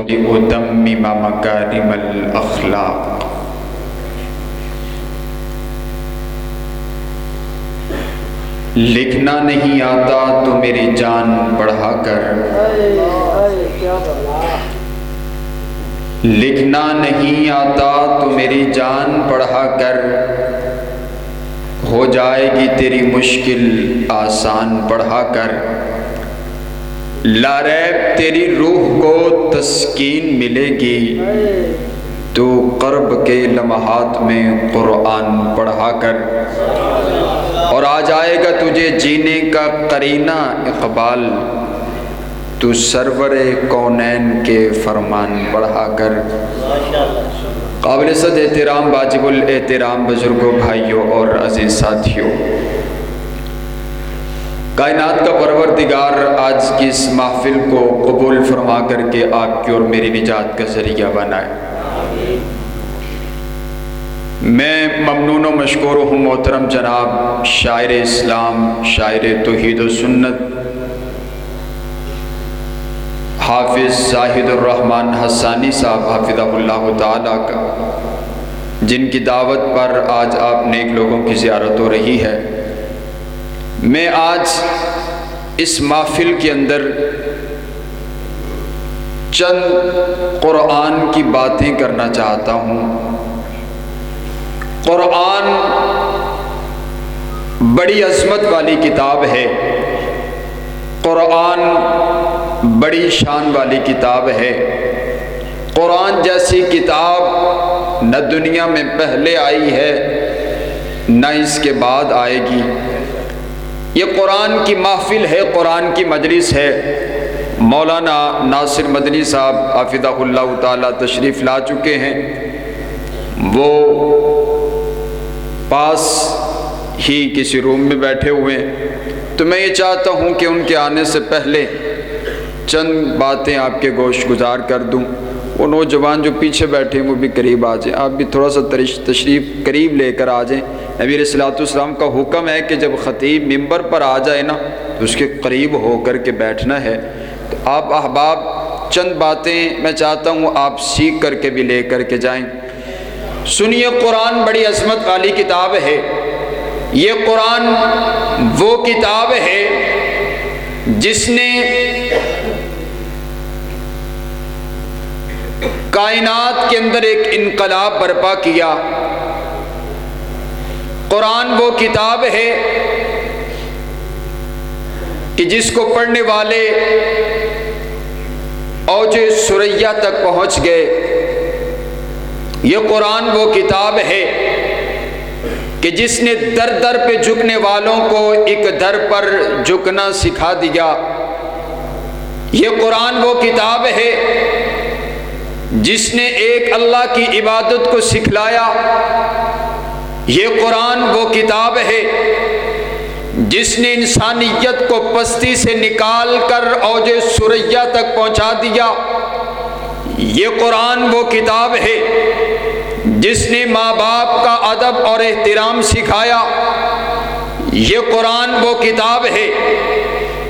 لأتمم مکارم الاخلاق۔ لکھنا نہیں آتا تو میری جان پڑھا کر، لکھنا نہیں آتا تو میری جان پڑھا کر، ہو جائے گی تیری مشکل آسان پڑھا کر۔ لا ریب تیری روح کو تسکین ملے گی، تو قرب کے لمحات میں قرآن پڑھا کر، اور آ جائے گا تجھے جینے کا قرینہ اقبال، تو سرور کونین کے فرمان پڑھا کر۔ قابل صد احترام واجب الاحترام بزرگوں، بھائیوں اور عزیز ساتھیوں، کائنات کا پروردگار آج کی اس محفل کو قبول فرما کر کے آپ کی اور میری نجات کا ذریعہ بنائے۔ میں ممنون و مشکور ہوں محترم جناب شاعر اسلام، شاعر توحید و سنت، حافظ زاہد الرحمن حسانی صاحب حفظہ اللہ تعالیٰ کا، جن کی دعوت پر آج آپ نیک لوگوں کی زیارت ہو رہی ہے۔ میں آج اس محفل کے اندر چند قرآن کی باتیں کرنا چاہتا ہوں۔ قرآن بڑی عظمت والی کتاب ہے، قرآن بڑی شان والی کتاب ہے۔ قرآن جیسی کتاب نہ دنیا میں پہلے آئی ہے نہ اس کے بعد آئے گی۔ یہ قرآن کی محفل ہے، قرآن کی مجلس ہے۔ مولانا ناصر مدنی صاحب حفظہ اللہ تعالیٰ تشریف لا چکے ہیں، وہ پاس ہی کسی روم میں بیٹھے ہوئے ہیں، تو میں یہ چاہتا ہوں کہ ان کے آنے سے پہلے چند باتیں آپ کے گوش گزار کر دوں۔ وہ نوجوان جو پیچھے بیٹھے ہیں وہ بھی قریب آ جائیں، آپ بھی تھوڑا سا تشریف قریب لے کر آ جائیں۔ نبی علیہ الصلوۃ والسلام کا حکم ہے کہ جب خطیب ممبر پر آ جائے نا تو اس کے قریب ہو کر کے بیٹھنا ہے۔ تو آپ احباب چند باتیں میں چاہتا ہوں آپ سیکھ کر کے بھی لے کر کے جائیں۔ سنیے، قرآن بڑی عظمت والی کتاب ہے۔ یہ قرآن وہ کتاب ہے جس نے کائنات کے اندر ایک انقلاب برپا کیا۔ قرآن وہ کتاب ہے کہ جس کو پڑھنے والے اوج ثریا تک پہنچ گئے۔ یہ قرآن وہ کتاب ہے کہ جس نے در در پہ جھکنے والوں کو ایک در پر جھکنا سکھا دیا۔ یہ قرآن وہ کتاب ہے جس نے ایک اللہ کی عبادت کو سکھلایا۔ یہ قرآن وہ کتاب ہے جس نے انسانیت کو پستی سے نکال کر اوج ثریا تک پہنچا دیا۔ یہ قرآن وہ کتاب ہے جس نے ماں باپ کا ادب اور احترام سکھایا۔ یہ قرآن وہ کتاب ہے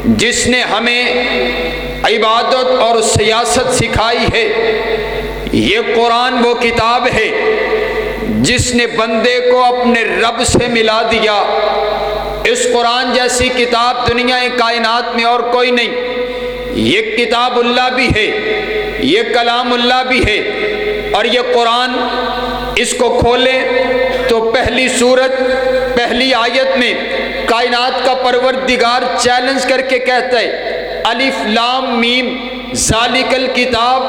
جس نے ہمیں عبادت اور سیاست سکھائی ہے۔ یہ قرآن وہ کتاب ہے جس نے بندے کو اپنے رب سے ملا دیا۔ اس قرآن جیسی کتاب دنیا کائنات میں اور کوئی نہیں۔ یہ کتاب اللہ بھی ہے، یہ کلام اللہ بھی ہے، اور یہ قرآن اس کو کھولیں تو پہلی سورت پہلی آیت میں کائنات کا پروردگار چیلنج کر کے کہتا ہے، الف لام میم ذالک الکتاب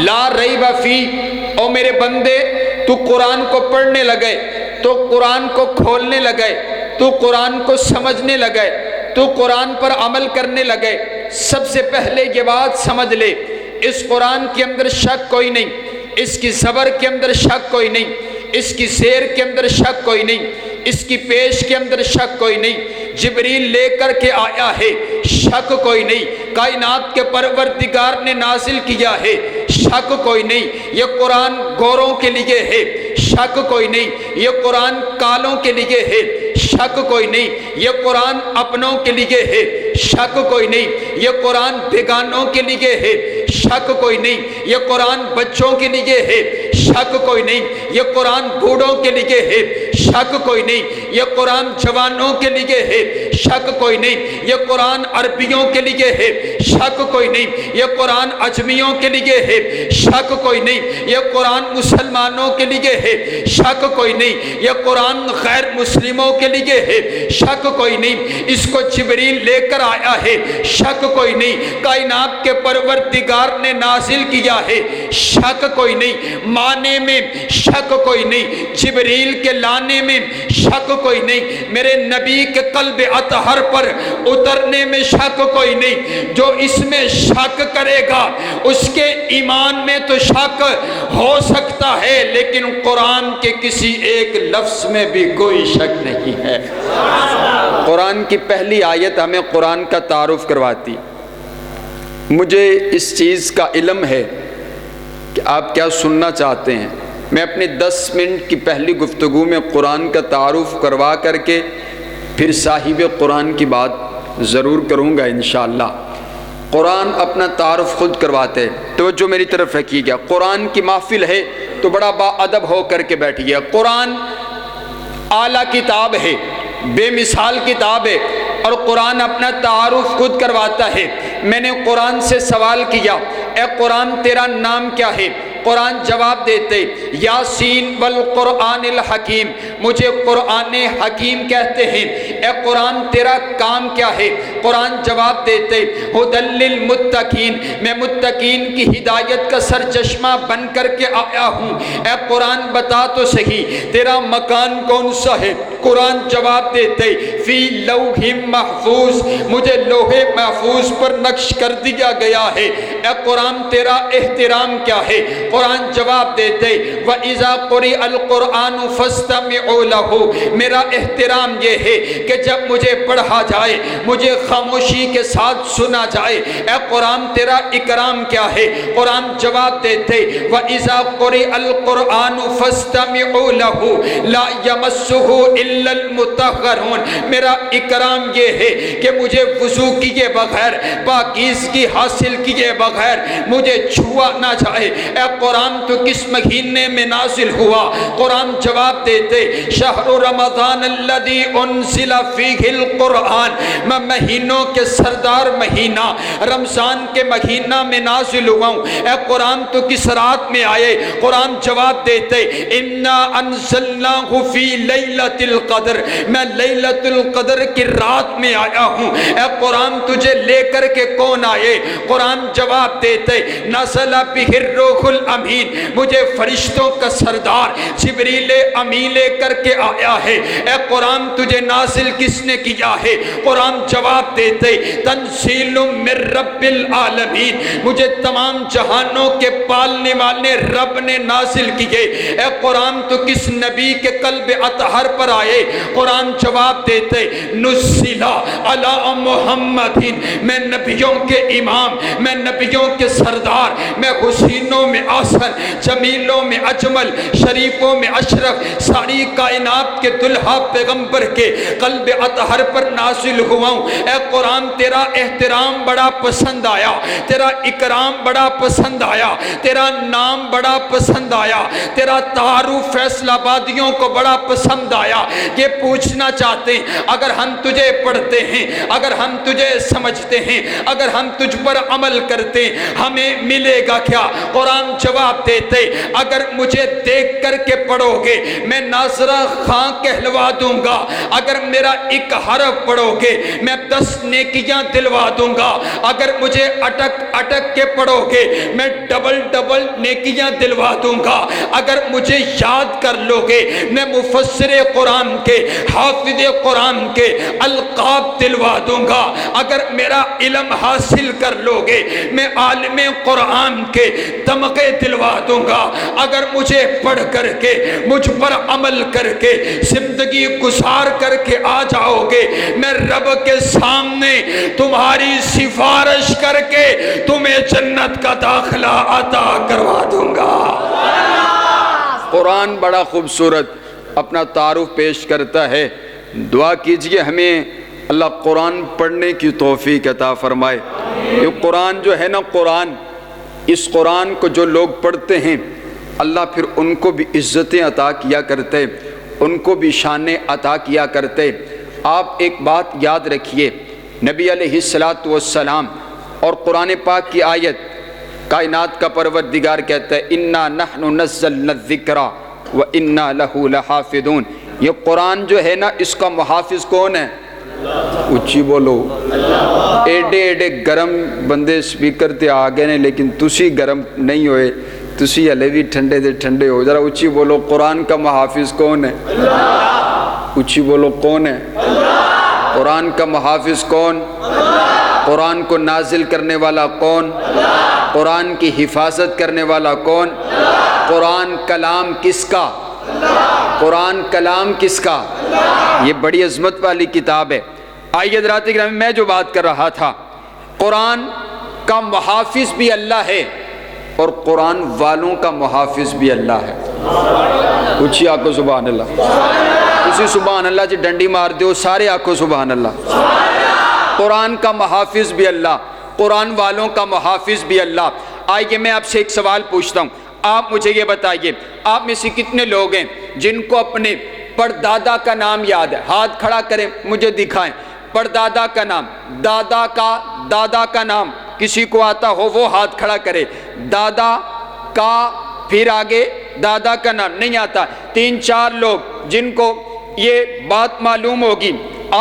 لا ریب فیہ۔ او میرے بندے، تو قرآن کو پڑھنے لگے، تو قرآن کو کھولنے لگے، تو قرآن کو سمجھنے لگے، تو قرآن پر عمل کرنے لگے۔ سب سے پہلے یہ بات سمجھ لے، اس قرآن کے اندر شک کوئی نہیں، اس کی زبر کے اندر شک کوئی نہیں، اس کی زیر کے اندر شک کوئی نہیں، اس کی پیش کے اندر شک کوئی نہیں۔ جبریل لے کر کے آیا ہے، شک کوئی نہیں۔ کائنات کے پروردگار نے نازل کیا ہے، شک کوئی نہیں۔ یہ قرآن گوروں کے لیے ہے، شک کوئی نہیں۔ یہ قرآن کالوں کے لیے ہے، شک کوئی نہیں۔ یہ قرآن اپنوں کے لیے ہے، شک کوئی نہیں۔ یہ قرآن بیگانوں کے لیے ہے، شک کوئی نہیں، یہ قرآن بچوں کے لیے ہے، شک کوئی نہیں، یہ قرآن بوڑھوں کے لیے ہے، شک کوئی نہیں، یہ قرآن جوانوں کے لیے ہے، شک کوئی نہیں، یہ قرآن عربیوں کے لیے ہے، شک کوئی نہیں، یہ قرآن اجمیوں کے لیے ہے، شک کوئی نہیں، یہ قرآن مسلمانوں کے لیے ہے، شک کوئی نہیں، یہ قرآن غیر مسلموں کے لیے ہے، شک کوئی نہیں، اس کو جبریل لے کر آیا ہے، شک کوئی نہیں، کائنات کے پروردگار نے نازل کیا ہے، شک کوئی نہیں، معنی میں شک کوئی نہیں، جبریل کے لانے میں شک کوئی نہیں، میرے نبی کے قلب اطہر پر اترنے میں شک کوئی نہیں، جو اس میں شک کرے گا اس کے ایمان میں تو شک ہو سکتا ہے، لیکن قرآن کے کسی ایک لفظ میں بھی کوئی شک نہیں ہے۔ قرآن کی پہلی آیت ہمیں قرآن کا تعارف کرواتی۔ مجھے اس چیز کا علم ہے کہ آپ کیا سننا چاہتے ہیں، میں اپنے 10 منٹ کی پہلی گفتگو میں قرآن کا تعارف کروا کر کے پھر صاحب قرآن کی بات ضرور کروں گا انشاءاللہ۔ قرآن اپنا تعارف خود کرواتے ہیں، توجہ میری طرف رکھیے گا، قرآن کی محفل ہے تو بڑا با ادب ہو کر کے بیٹھیے۔ قرآن اعلیٰ کتاب ہے، بے مثال کتاب ہے، اور قرآن اپنا تعارف خود کرواتا ہے۔ میں نے قرآن سے سوال کیا، اے قرآن تیرا نام کیا ہے؟ قرآن جواب دیتے یاسین والقرآن الحکیم، مجھے قرآن حکیم کہتے ہیں۔ اے قرآن تیرا کام کیا ہے؟ قرآن جواب دیتے ھدی للمتقین، میں متقین کی ہدایت کا سرچشمہ بن کر کے آیا ہوں۔ اے قرآن بتا تو صحیح تیرا مکان کون سا ہے؟ قرآن جواب دیتے فی لوح محفوظ، مجھے لوح محفوظ پر نقش کر دیا گیا ہے۔ اے قرآن تیرا احترام کیا ہے؟ قرآن جواب دیتے وَإِذَا قُرِئَ الْقُرْآنُ فَاسْتَمِعُوا لَهُ، میرا احترام یہ ہے کہ جب مجھے پڑھا جائے مجھے خاموشی کے ساتھ سنا جائے۔ اے قرآن تیرا اکرام کیا ہے؟ قرآن جواب دیتے وَإِذَا قُرِئَ الْقُرْآنُ فَاسْتَمِعُوا لَهُ لَا يَمَسُّهُ إِلَّا الْمُطَهَّرُونَ، میرا اکرام یہ ہے کہ مجھے وضو کیے بغیر، پاکیزگی حاصل کیے بغیر مجھے چھوا نہ جائے۔ اے قرآن تو کس مہینے میں نازل ہوا؟ قرآن جواب دیتے شہر رمضان الذی انزل فیہ القرآن، میں مہینوں کے سردار مہینہ رمضان کے مہینہ میں نازل ہوا ہوں۔ اے قرآن تو کس رات میں آئے؟ قرآن جواب دیتے انا انزلناہ فی لیلۃ القدر، میں لیلۃ القدر کی رات میں آیا ہوں۔ اے قرآن تجھے لے کر کے کون آئے؟ قرآن جواب دیتے نزل بہ الروح الامین، مجھے فرشتوں کا سردار جبریل امین لے کر کے آیا ہے۔ اے قرآن تجھے نازل کس نے کیا ہے؟ قرآن جواب دیتے تنزیل من رب العالمین، مجھے تمام جہانوں کے پالنے والے رب نے نازل کیے۔ اے قرآن تو کس نبی کے قلب اطہر پر آئے؟ قرآن جواب دیتے نزل علی محمد، میں نبیوں کے امام، میں نبیوں کے سردار، میں حسینوں میں آسن، جمیلوں میں اجمل، شریفوں میں اشرف، ساری کائنات کے دلہا پیغمبر کے قلب اطہر پر نازل ہوا ہوں۔ اے قرآن تیرا احترام بڑا پسند آیا، تیرا اکرام بڑا پسند آیا، تیرا نام بڑا پسند آیا، تیرا تعارف فیصل آبادیوں کو بڑا پسند آیا۔ یہ پوچھنا چاہتے ہیں اگر ہم تجھے پڑھتے ہیں، اگر ہم تجھے سمجھتے ہیں، اگر ہم تجھ پر عمل کرتے ہیں ہمیں ملے گا کیا؟ قرآن جواب دیتے اگر مجھے دیکھ کر کے پڑھو گے میں ناظرہ خاں کہلوا دوں گا، اگر میرا ایک حرف پڑھو گے میں 10 نیکیاں دلوا دوں گا، اگر مجھے اٹک اٹک کے پڑھو گے میں ڈبل ڈبل نیکیاں دلوا دوں گا، اگر مجھے یاد کر لو گے میں مفسر قرآن کے، حافظ قرآن کے القاب دلوا دوں گا، اگر میرا علم حاصل کر لو گے میں عالم قرآن کے تمغے دلوا دوں گا، اگر مجھے پڑھ کر کے مجھ پر عمل کر کے زندگی گزار کر کے آ جاؤ گے میں رب کے سامنے تمہاری سفارش کر کے تمہیں جنت کا داخلہ عطا کروا دوں گا۔ قرآن بڑا خوبصورت اپنا تعارف پیش کرتا ہے۔ دعا کیجئے ہمیں اللہ قرآن پڑھنے کی توفیق عطا فرمائے۔ یہ قرآن جو ہے نا، قرآن اس قرآن کو جو لوگ پڑھتے ہیں اللہ پھر ان کو بھی عزتیں عطا کیا کرتے، ان کو بھی شانیں عطا کیا کرتے۔ آپ ایک بات یاد رکھیے، نبی علیہ السلام اور قرآن پاک کی آیت، کائنات کا پروردگار کہتا ہے اِنَّا نَحْنُ نَزَّلْنَا الذِّكْرَ وَإِنَّا لَهُ لَحَافِظُونَ۔ یہ قرآن جو ہے نا، اس کا محافظ کون ہے؟ اچھی بولو۔ ایڈے ایڈے گرم بندے سپیکر تے آ گئے نے، لیکن تسی گرم نہیں ہوئے، تسی ہلے بھی ٹھنڈے دے ٹھنڈے ہو۔ ذرا اچھی بولو، قرآن کا محافظ کون ہے؟ اچھی بولو، کون ہے؟ قرآن کا محافظ کون؟ قرآن کو نازل کرنے والا کون؟ قرآن کی حفاظت کرنے والا کون؟ قرآن کلام کس کا؟ قرآن کلام کس کا؟ یہ بڑی عظمت والی کتاب ہے۔ آئیے حضرات گرامی، میں جو بات کر رہا تھا، قرآن کا محافظ بھی اللہ ہے اور قرآن والوں کا محافظ بھی اللہ ہے۔ اچھی آنکھوں سبحان اللہ، اسی سبحان اللہ جی ڈنڈی مار دیو، سارے آنکھوں سبحان اللہ۔ قرآن کا محافظ بھی اللہ، قرآن والوں کا محافظ بھی اللہ۔ آئیے میں آپ سے ایک سوال پوچھتا ہوں، آپ مجھے یہ بتائیے، آپ میں سے کتنے لوگ ہیں جن کو اپنے پردادا کا نام یاد ہے؟ ہاتھ کھڑا کریں، مجھے دکھائیں پردادا کا نام، دادا کا نام کسی کو آتا ہو وہ ہاتھ کھڑا کرے۔ دادا کا پھر آگے دادا کا نام نہیں آتا۔ 3-4 لوگ جن کو یہ بات معلوم ہوگی،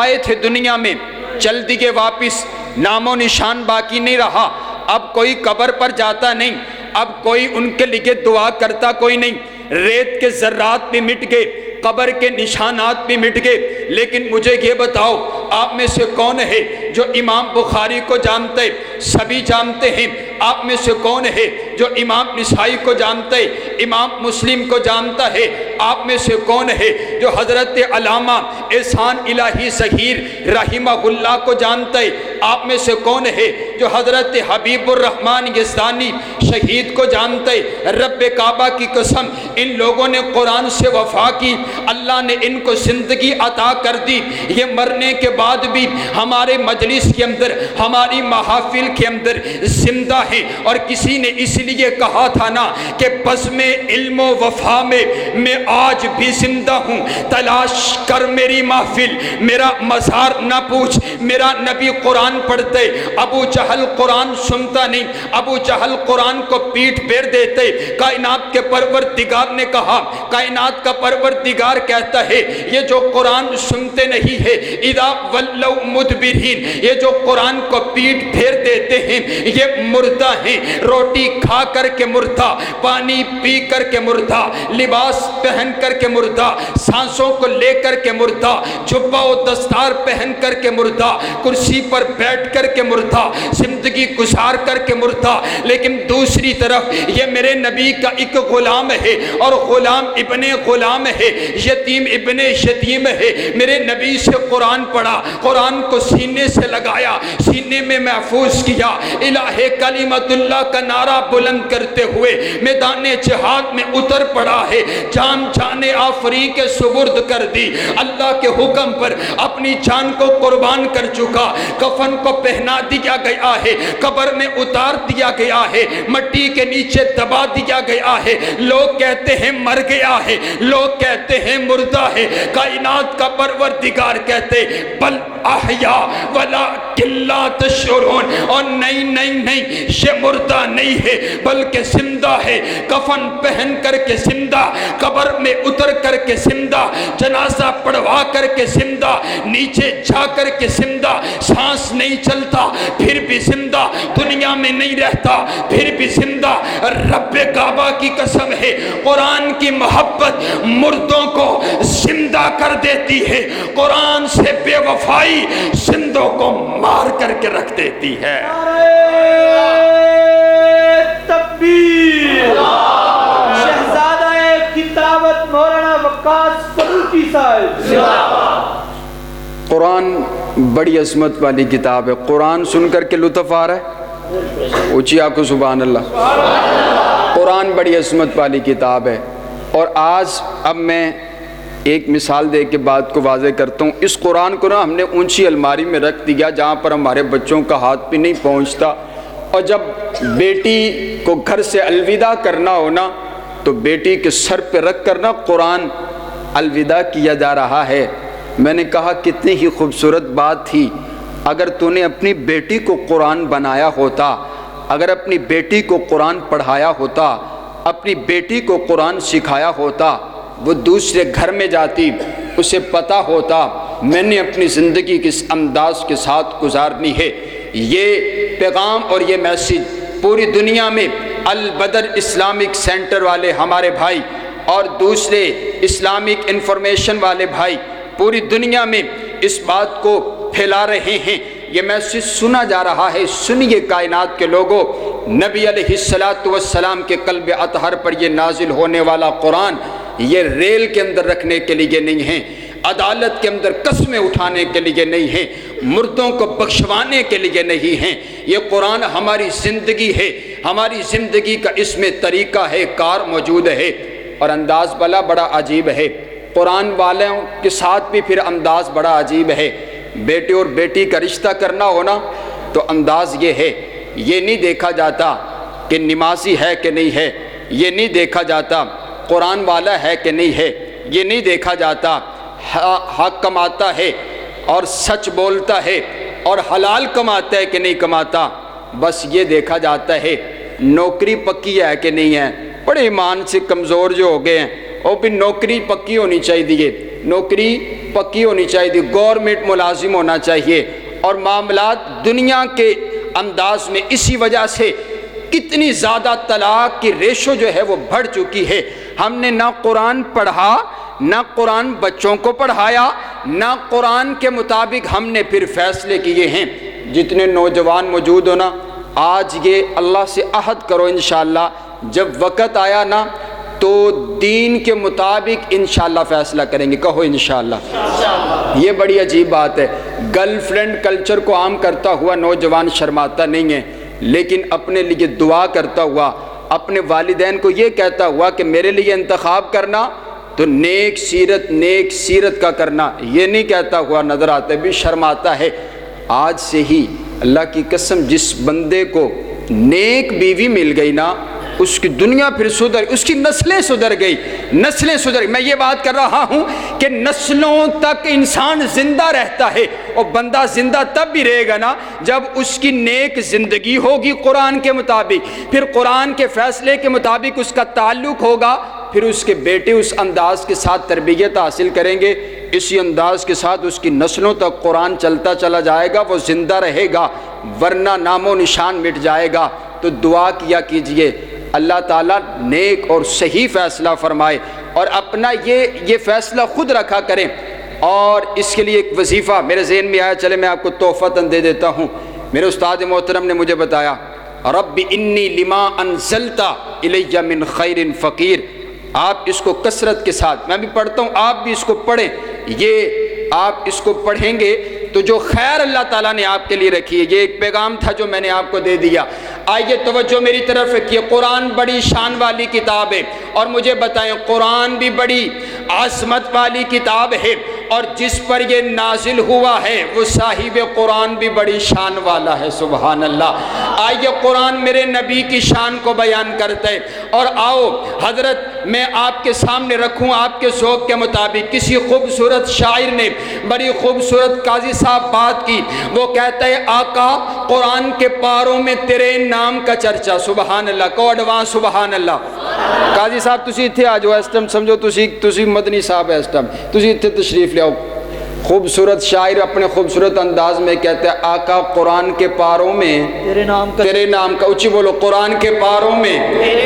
آئے تھے دنیا میں، چل دیے واپس، نام و نشان باقی نہیں رہا، اب کوئی قبر پر جاتا نہیں، اب کوئی ان کے لیے دعا کرتا کوئی نہیں، ریت کے ذرات بھی مٹ گئے، قبر کے نشانات بھی مٹ گئے۔ لیکن مجھے یہ بتاؤ، آپ میں سے کون ہے جو امام بخاری کو جانتے؟ سبھی جانتے ہیں۔ آپ میں سے کون ہے جو امام نسائی کو جانتے؟ امام مسلم کو جانتا ہے۔ آپ میں سے کون ہے جو حضرت علامہ احسان الہی ظہیر رحمہ اللہ کو جانتے؟ آپ میں سے کون ہے جو حضرت حبیب الرحمن یزدانی شہید کو جانتے؟ رب کعبہ کی قسم، ان لوگوں نے قرآن سے وفا کی، اللہ نے ان کو زندگی عطا کر دی۔ یہ مرنے کے بعد بھی ہمارے مجلس کے اندر، ہماری محافل کے اندر زندہ ہیں۔ اور کسی نے اس لیے کہا تھا نا کہ بزم علم و وفا میں آج بھی زندہ ہوں، تلاش کر میری محفل، میرا مزار نہ پوچھ، میرا نبی قرآن پڑھتے، ابو جہل قرآن سنتا نہیں، ابو جہل قرآن کو پیٹھ پھیر دیتے۔ کائنات کے پروردگار نے کہا، کائنات کا پروردگار کہتا ہے یہ جو قرآن سنتے نہیں ہے، اذا ولوا مدبرین، یہ جو قرآن کو پیٹھ پھیر دیتے ہیں یہ مردہ ہیں، روٹی کھا کر کے مردہ، پانی پی کر کے مردہ، لباس پہن کر کے مردہ، سانسوں کو لے کر کے مردہ، جبہ و دستار پہن کر کے مردہ، کرسی پر بیٹھ کر کے مردہ، زندگی گزار کر کے مردہ۔ لیکن دوسری طرف یہ میرے نبی کا ایک غلام ہے، اور غلام ابن غلام ہے، یتیم ابن یتیم ہے۔ میرے نبی سے قرآن پڑھا، قرآن کو سینے سے لگایا، سینے میں محفوظ کیا، الہ کلمت اللہ کا نعرہ بلند کرتے ہوئے میدان جہاد میں اتر پڑا ہے، جان جان آفری کے سپرد کر دی، اللہ کے حکم پر اپنی جان کو قربان کر چکا، کفن کو پہنا دیا گیا ہے، قبر میں اتار دیا گیا ہے، مٹی کے نیچے دبا دیا گیا ہے۔ لوگ کہتے ہیں مر گیا ہے، لوگ کہتے ہیں مردہ ہے، کائنات کا پروردگار کہتے بل احیا ولکن لا تشعرون، اور نہیں یہ مردہ نہیں ہے بلکہ زندہ ہے، کفن پہن کر کے زندہ، قبر میں اتر کر کے زندہ، جنازہ پڑھوا کر کے زندہ، نیچے جا کر کے زندہ، سانس نہیں چلتا پھر بھی زندہ، دنیا میں نہیں رہتا پھر بھی زندہ۔ رب کعبہ کی قسم ہے، قرآن کی محبت مردوں کو زندہ کر دیتی ہے، قرآن سے بے وفائی زندوں کو مار کر کے رکھ دیتی ہے۔ تکبیر! شہزادہ کتابت مولانا وقاص فروخی صاحب۔ قرآن بڑی عظمت والی کتاب ہے، قرآن سن کر کے لطف آ رہا ہے؟ اونچی آپ کو سبحان اللہ۔ قرآن بڑی عظمت والی کتاب ہے، اور آج اب میں ایک مثال دے کے بات کو واضح کرتا ہوں۔ اس قرآن کو نا ہم نے اونچی الماری میں رکھ دیا جہاں پر ہمارے بچوں کا ہاتھ بھی نہیں پہنچتا، اور جب بیٹی کو گھر سے الوداع کرنا ہونا تو بیٹی کے سر پہ رکھ کر نا قرآن الوداع کیا جا رہا ہے۔ میں نے کہا کتنی ہی خوبصورت بات تھی، اگر تو نے اپنی بیٹی کو قرآن بنایا ہوتا، اگر اپنی بیٹی کو قرآن پڑھایا ہوتا، اپنی بیٹی کو قرآن سکھایا ہوتا، وہ دوسرے گھر میں جاتی، اسے پتہ ہوتا میں نے اپنی زندگی کس انداز کے ساتھ گزارنی ہے۔ یہ پیغام اور یہ میسیج پوری دنیا میں البدر اسلامک سینٹر والے ہمارے بھائی اور دوسرے اسلامک انفارمیشن والے بھائی پوری دنیا میں اس بات کو پھیلا رہے ہیں۔ یہ میسیج سنا جا رہا ہے، سنیے کائنات کے لوگوں، نبی علیہ السلام کے قلب اطہر پر یہ نازل ہونے والا قرآن یہ ریل کے اندر رکھنے کے لیے نہیں ہے، عدالت کے اندر قسمیں اٹھانے کے لیے نہیں ہے، مردوں کو بخشوانے کے لیے نہیں ہے۔ یہ قرآن ہماری زندگی ہے، ہماری زندگی کا اس میں طریقہ ہے، کار موجود ہے۔ اور انداز بلا بڑا عجیب ہے، قرآن والوں کے ساتھ بھی پھر انداز بڑا عجیب ہے۔ بیٹے اور بیٹی کا رشتہ کرنا ہونا تو انداز یہ ہے، یہ نہیں دیکھا جاتا کہ نمازی ہے کہ نہیں ہے، یہ نہیں دیکھا جاتا قرآن والا ہے کہ نہیں ہے، یہ نہیں دیکھا جاتا حق کماتا ہے اور سچ بولتا ہے اور حلال کماتا ہے کہ نہیں کماتا، بس یہ دیکھا جاتا ہے نوکری پکی ہے کہ نہیں ہے۔ بڑے ایمان سے کمزور جو ہو گئے ہیں، اور پھر نوکری پکی ہونی چاہیے، نوکری پکی ہونی چاہیے، گورنمنٹ ملازم ہونا چاہیے۔ اور معاملات دنیا کے انداز میں اسی وجہ سے کتنی زیادہ طلاق کی ریشو جو ہے وہ بڑھ چکی ہے۔ ہم نے نہ قرآن پڑھا، نہ قرآن بچوں کو پڑھایا، نہ قرآن کے مطابق ہم نے پھر فیصلے کیے ہیں۔ جتنے نوجوان موجود ہو نا، آج یہ اللہ سے عہد کرو انشاءاللہ جب وقت آیا نا تو دین کے مطابق انشاءاللہ فیصلہ کریں گے، کہو انشاءاللہ۔ یہ بڑی عجیب بات ہے، گرل فرینڈ کلچر کو عام کرتا ہوا نوجوان شرماتا نہیں ہے، لیکن اپنے لیے دعا کرتا ہوا، اپنے والدین کو یہ کہتا ہوا کہ میرے لیے انتخاب کرنا تو نیک سیرت کا کرنا، یہ نہیں کہتا ہوا نظر آتا ہے، بھی شرماتا ہے۔ آج سے ہی اللہ کی قسم جس بندے کو نیک بیوی مل گئی نا، اس کی دنیا پھر سدھر، اس کی نسلیں سدھر گئی، نسلیں سدھر گئی۔ میں یہ بات کر رہا ہوں کہ نسلوں تک انسان زندہ رہتا ہے، اور بندہ زندہ تب بھی رہے گا نا جب اس کی نیک زندگی ہوگی قرآن کے مطابق، پھر قرآن کے فیصلے کے مطابق اس کا تعلق ہوگا، پھر اس کے بیٹے اس انداز کے ساتھ تربیت حاصل کریں گے، اسی انداز کے ساتھ اس کی نسلوں تک قرآن چلتا چلا جائے گا، وہ زندہ رہے گا، ورنہ نام و نشان مٹ جائے گا۔ تو دعا کیا کیجئے اللہ تعالیٰ نیک اور صحیح فیصلہ فرمائے، اور اپنا یہ فیصلہ خود رکھا کریں۔ اور اس کے لیے ایک وظیفہ میرے ذہن میں آیا، چلے میں آپ کو تحفۃً دے دیتا ہوں۔ میرے استاد محترم نے مجھے بتایا، رب انی لما انزلت الی من خیر فقیر۔ آپ اس کو کثرت کے ساتھ، میں بھی پڑھتا ہوں، آپ بھی اس کو پڑھیں، یہ آپ اس کو پڑھیں گے تو جو خیر اللہ تعالیٰ نے آپ کے لیے رکھی ہے، یہ ایک پیغام تھا جو میں نے آپ کو دے دیا۔ آئیے توجہ میری طرف رکھیے، قرآن بڑی شان والی کتاب ہے، اور مجھے بتائیں قرآن بھی بڑی عظمت والی کتاب ہے، اور جس پر یہ نازل ہوا ہے وہ صاحب قرآن بھی بڑی شان والا ہے، سبحان اللہ۔ آئیے قرآن میرے نبی کی شان کو بیان کرتا ہے، اور آؤ حضرت میں آپ کے سامنے رکھوں آپ کے ذوق کے مطابق۔ کسی خوبصورت شاعر نے بڑی خوبصورت قاضی صاحب بات کی، وہ کہتا ہے آقا قرآن کے پاروں میں تیرے نام کا چرچا، سبحان اللہ، کو ایڈوانس سبحان اللہ۔ قاضی صاحب تسی اتھے آ جاؤ، اس ٹائم سمجھو تسی مدنی صاحب ہے، اس ٹائم تسی اتھے تشریف لے آؤ۔ خوبصورت شاعر اپنے خوبصورت انداز میں کہتے ہیں آقا قرآن کے پاروں میں تیرے نام کا، اونچی بولو، قرآن کے پاروں میں،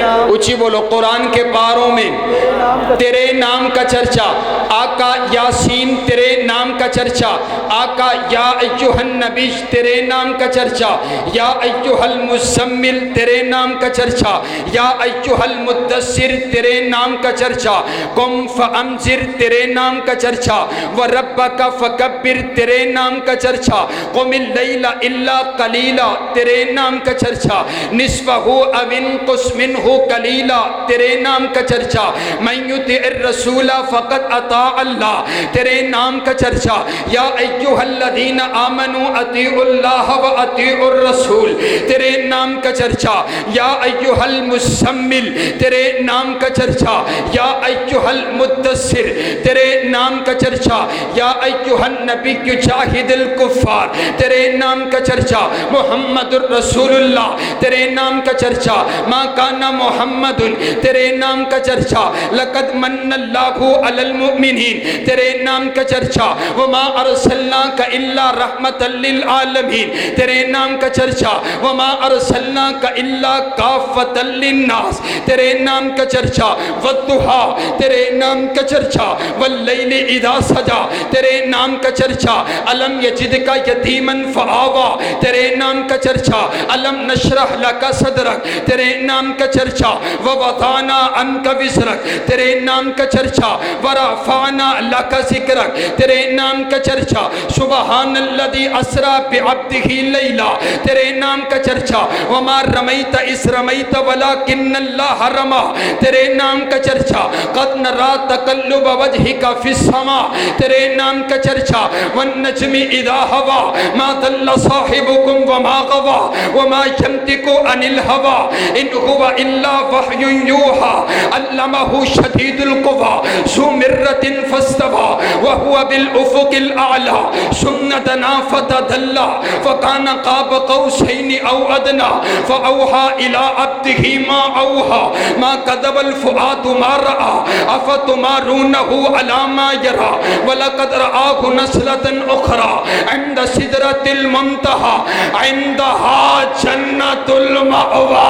اونچی بولو، قرآن کے پاروں میں تیرے نام کا چرچا، آقا یاسین تیرے نام کا چرچا، آقا یا ایھا النبی تیرے نام کا چرچا، یا ایھا المزمل تیرے نام کا چرچا، یا ایھا المدثر تیرے نام کا چرچا، قم فانذر تیرے نام کا چرچا، وربک فکبر تیرے نام کا چرچا، قم اللیل الا قلیلا تیرے نام کا چرچا، نصفہ او انقص منہ قلیلا دلیلا تیرے نام کا چرچا، من یطع الرسول فقد اطاع اللہ تیرے نام کا چرچا، یا ایھا الذین آمنوا اطیعوا اللہ و اطیعوا الرسول تیرے نام کا چرچا، یا ایھا المزمل تیرے نام کا چرچا، یا ایھا المدثر تیرے نام کا چرچا، یا ایھا النبی جاہد الکفار تیرے نام کا چرچا، محمد الرسول اللہ تیرے نام کا چرچا، ما کان محمد تیرے نام کا چرچا، لقد من اللہ علی المؤمنین تیرے نام کا چرچا، وما ارسلناک الا رحمت للعالمین تیرے نام کا چرچا، وما ارسلناک الا کافۃ للناس تیرے نام کا چرچا، والضحیٰ تیرے نام کا چرچا، واللیل اذا سجا تیرے نام کا چرچا، الم یجدک یتیما فآویٰ تیرے نام کا چرچا، الم نشرح لک صدرک تیرے نام کا چرچا، ووضعنا عنک وزرک تیرے نام کا چرچا، ورفعنا لک ذکرک تیرے نام کا چرچا، سبحان الذی اسری بعبدہ لیلا تیرے نام کا چرچا، وما رمیت اذ رمیت ولکن اللہ رمی تیرے نام کا چرچا، قد نری تقلب وجہک فی السماء تیرے نام کا چرچا، والنجم اذا ہوی ما ضل صاحبکم وما غوی وما ینطق عن الہوی ان هو الا وحی یوحی علمہ شدید القوی ذو مرۃ فاستوی وهو بالافق الاعلی ثم دنا فتدلی فکان قاب قوسین او ادنی فاوحی الی عبدہ ما اوحی ما کذب الفؤاد ما رأى افتمارونه على ما يرى ولقد رآه نزلة أخرى عند سدرة المنتهى عندها جنة المأوى۔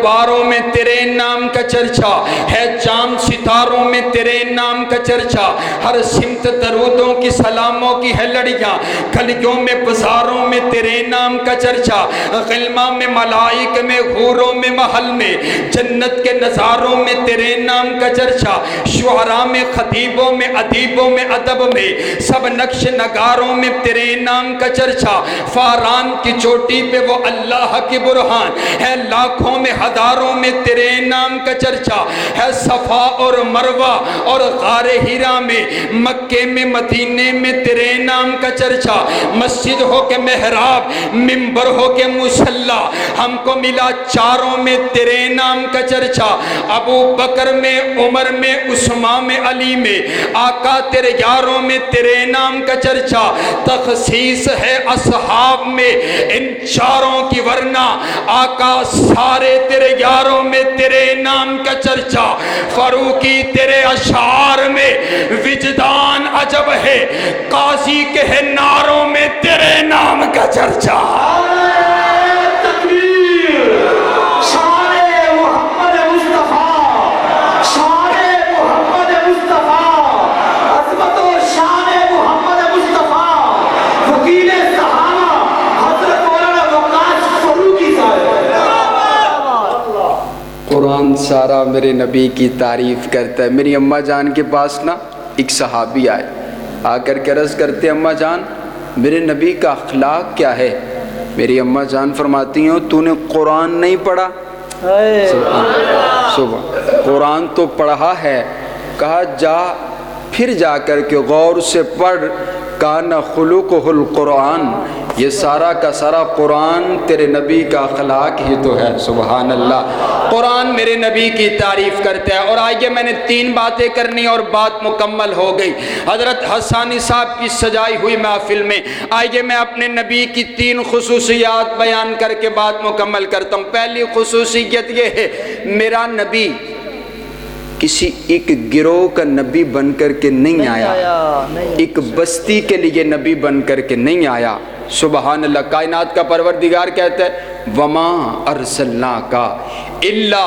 پاروں میں تیرے نام کا چرچا ہے، چاند ستاروں میں تیرے نام کا چرچا، ہر سمت درودوں کی سلاموں کی ہے لڑیاں، گلیوں میں بازاروں میں تیرے نام کا چرچا، غلمہ میں ملائک میں حوروں میں محل میں جنت کے نظاروں میں تیرے نام کا چرچا، شعراء میں خطیبوں میں ادیبوں میں ادب میں سب نقش نگاروں میں تیرے نام کا چرچا، فاران کی چوٹی پہ وہ اللہ کی برہان ہے، لاکھوں میں ہزاروں میں تیرے نام کا چرچا ہے، صفا اور مروہ اور غار ہیرا میں مکے میں مدینے میں تیرے نام کا چرچا، مسجد ہو کے محراب منبر ہو کے مصلی ہم کو ملا چاروں میں تیرے نام کا چرچا، ابو بکر میں عمر میں عثمان میں علی میں آقا تیرے یاروں میں تیرے نام کا چرچا، تخصیص ہے اصحاب میں ان چاروں کی ورنہ آقا سارے تیرے یاروں میں تیرے نام کا چرچا، فاروقی تیرے اشعار میں وجدان عجب ہے، قاضی کے ہے ناروں میں تیرے نام کا چرچا۔ قرآن سارا میرے نبی کی تعریف کرتا ہے۔ میری اماں جان کے پاس نا ایک صحابی آئے، آ کر کے عرض کرتے اماں جان میرے نبی کا اخلاق کیا ہے؟ میری اماں جان فرماتی ہیں تو نے قرآن نہیں پڑھا؟ صبح قرآن تو پڑھا ہے، کہا جا پھر جا کر کے غور سے پڑھ، کان خلقہ القرآن، یہ سارا کا سارا قرآن تیرے نبی کا اخلاق ہی تو ہے۔ سبحان اللہ، قرآن میرے نبی کی تعریف کرتا ہے۔ اور آئیے میں نے 3 باتیں کرنی اور بات مکمل ہو گئی۔ حضرت حسانی صاحب کی سجائی ہوئی محفل میں آئیے میں اپنے نبی کی 3 خصوصیات بیان کر کے بات مکمل کرتا ہوں۔ پہلی خصوصیت یہ ہے میرا نبی کسی ایک گروہ کا نبی بن کر کے نہیں آیا، ایک بستی کے لیے نبی بن کر کے نہیں آیا، سبحان اللہ. کائنات کا پروردگار کہتا ہے وما ارسلناک الا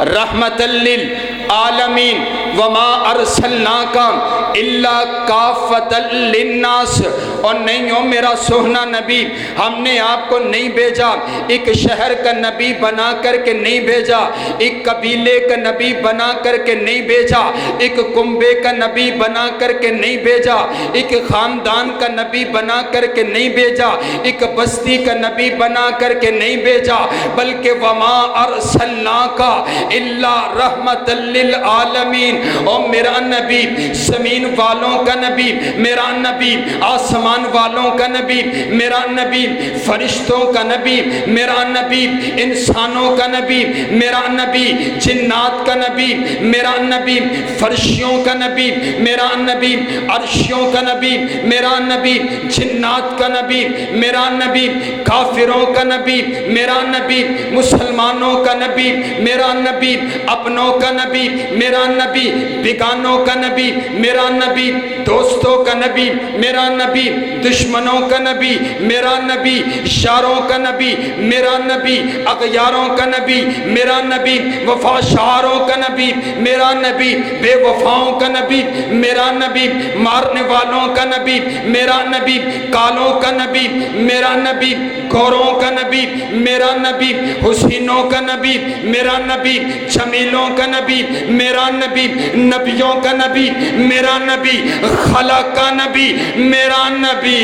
رحمۃ للعالمین وما ارسلناک الا کافۃ للناس. اور نہیں ہو میرا سوہنا نبی، ہم نے آپ کو نہیں بھیجا ایک شہر کا نبی بنا کر کے نہیں بھیجا، ایک قبیلے کا نبی بنا کر کے نہیں بھیجا، ایک کنبے کا نبی بنا کر کے نہیں بھیجا، ایک خاندان کا نبی بنا کر کے نہیں بھیجا، ایک بستی کا نبی بنا کر کے نہیں بھیجا، بلکہ وما ارسلناک الا رحمۃ للعالمین. اور میرا نبی زمین والوں کا نبی، میرا نبی آسمان والوں کا نبی، میرا نبی فرشتوں کا نبی، میرا نبی انسانوں کا نبی، میرا نبی جنات کا نبی، میرا نبی فرشیوں کا نبی، میرا نبی عرشیوں کا نبی، میرا نبی جنات کا نبی، میرا نبی کافروں کا نبی، میرا نبی مسلمانوں کا نبی، میرا نبی اپنوں کا نبی، میرا نبی بیگانوں کا نبی، میرا نبی دوستوں کا نبی، میرا نبی دشمنوں کا نبی، میرا نبی شاروں کا نبی، میرا نبی اغیاروں کا نبی، میرا نبی وفا شعاروں کا نبی، میرا نبی بے وفاؤں کا نبی، میرا نبی مارنے والوں کا نبی، میرا نبی کالوں کا نبی، میرا نبی گوروں کا نبی، میرا نبی حسینوں کا نبی، میرا نبی جمیلوں کا نبی، میرا نبی نبیوں کا نبی، میرا نبی خلق کا نبی، میرا نبی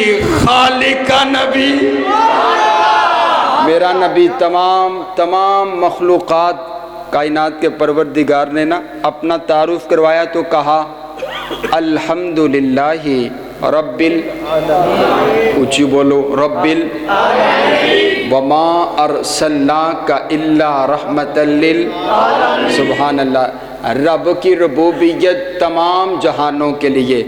خالق کا نبی. میرا نبی تمام مخلوقات کائنات کے پروردگار نے نا اپنا تعارف کروایا تو کہا الحمدللہ رب اونچی بولو رب وما ارسلناک الا رحمۃ سبحان اللہ. رب کی ربوبیت تمام جہانوں کے لیے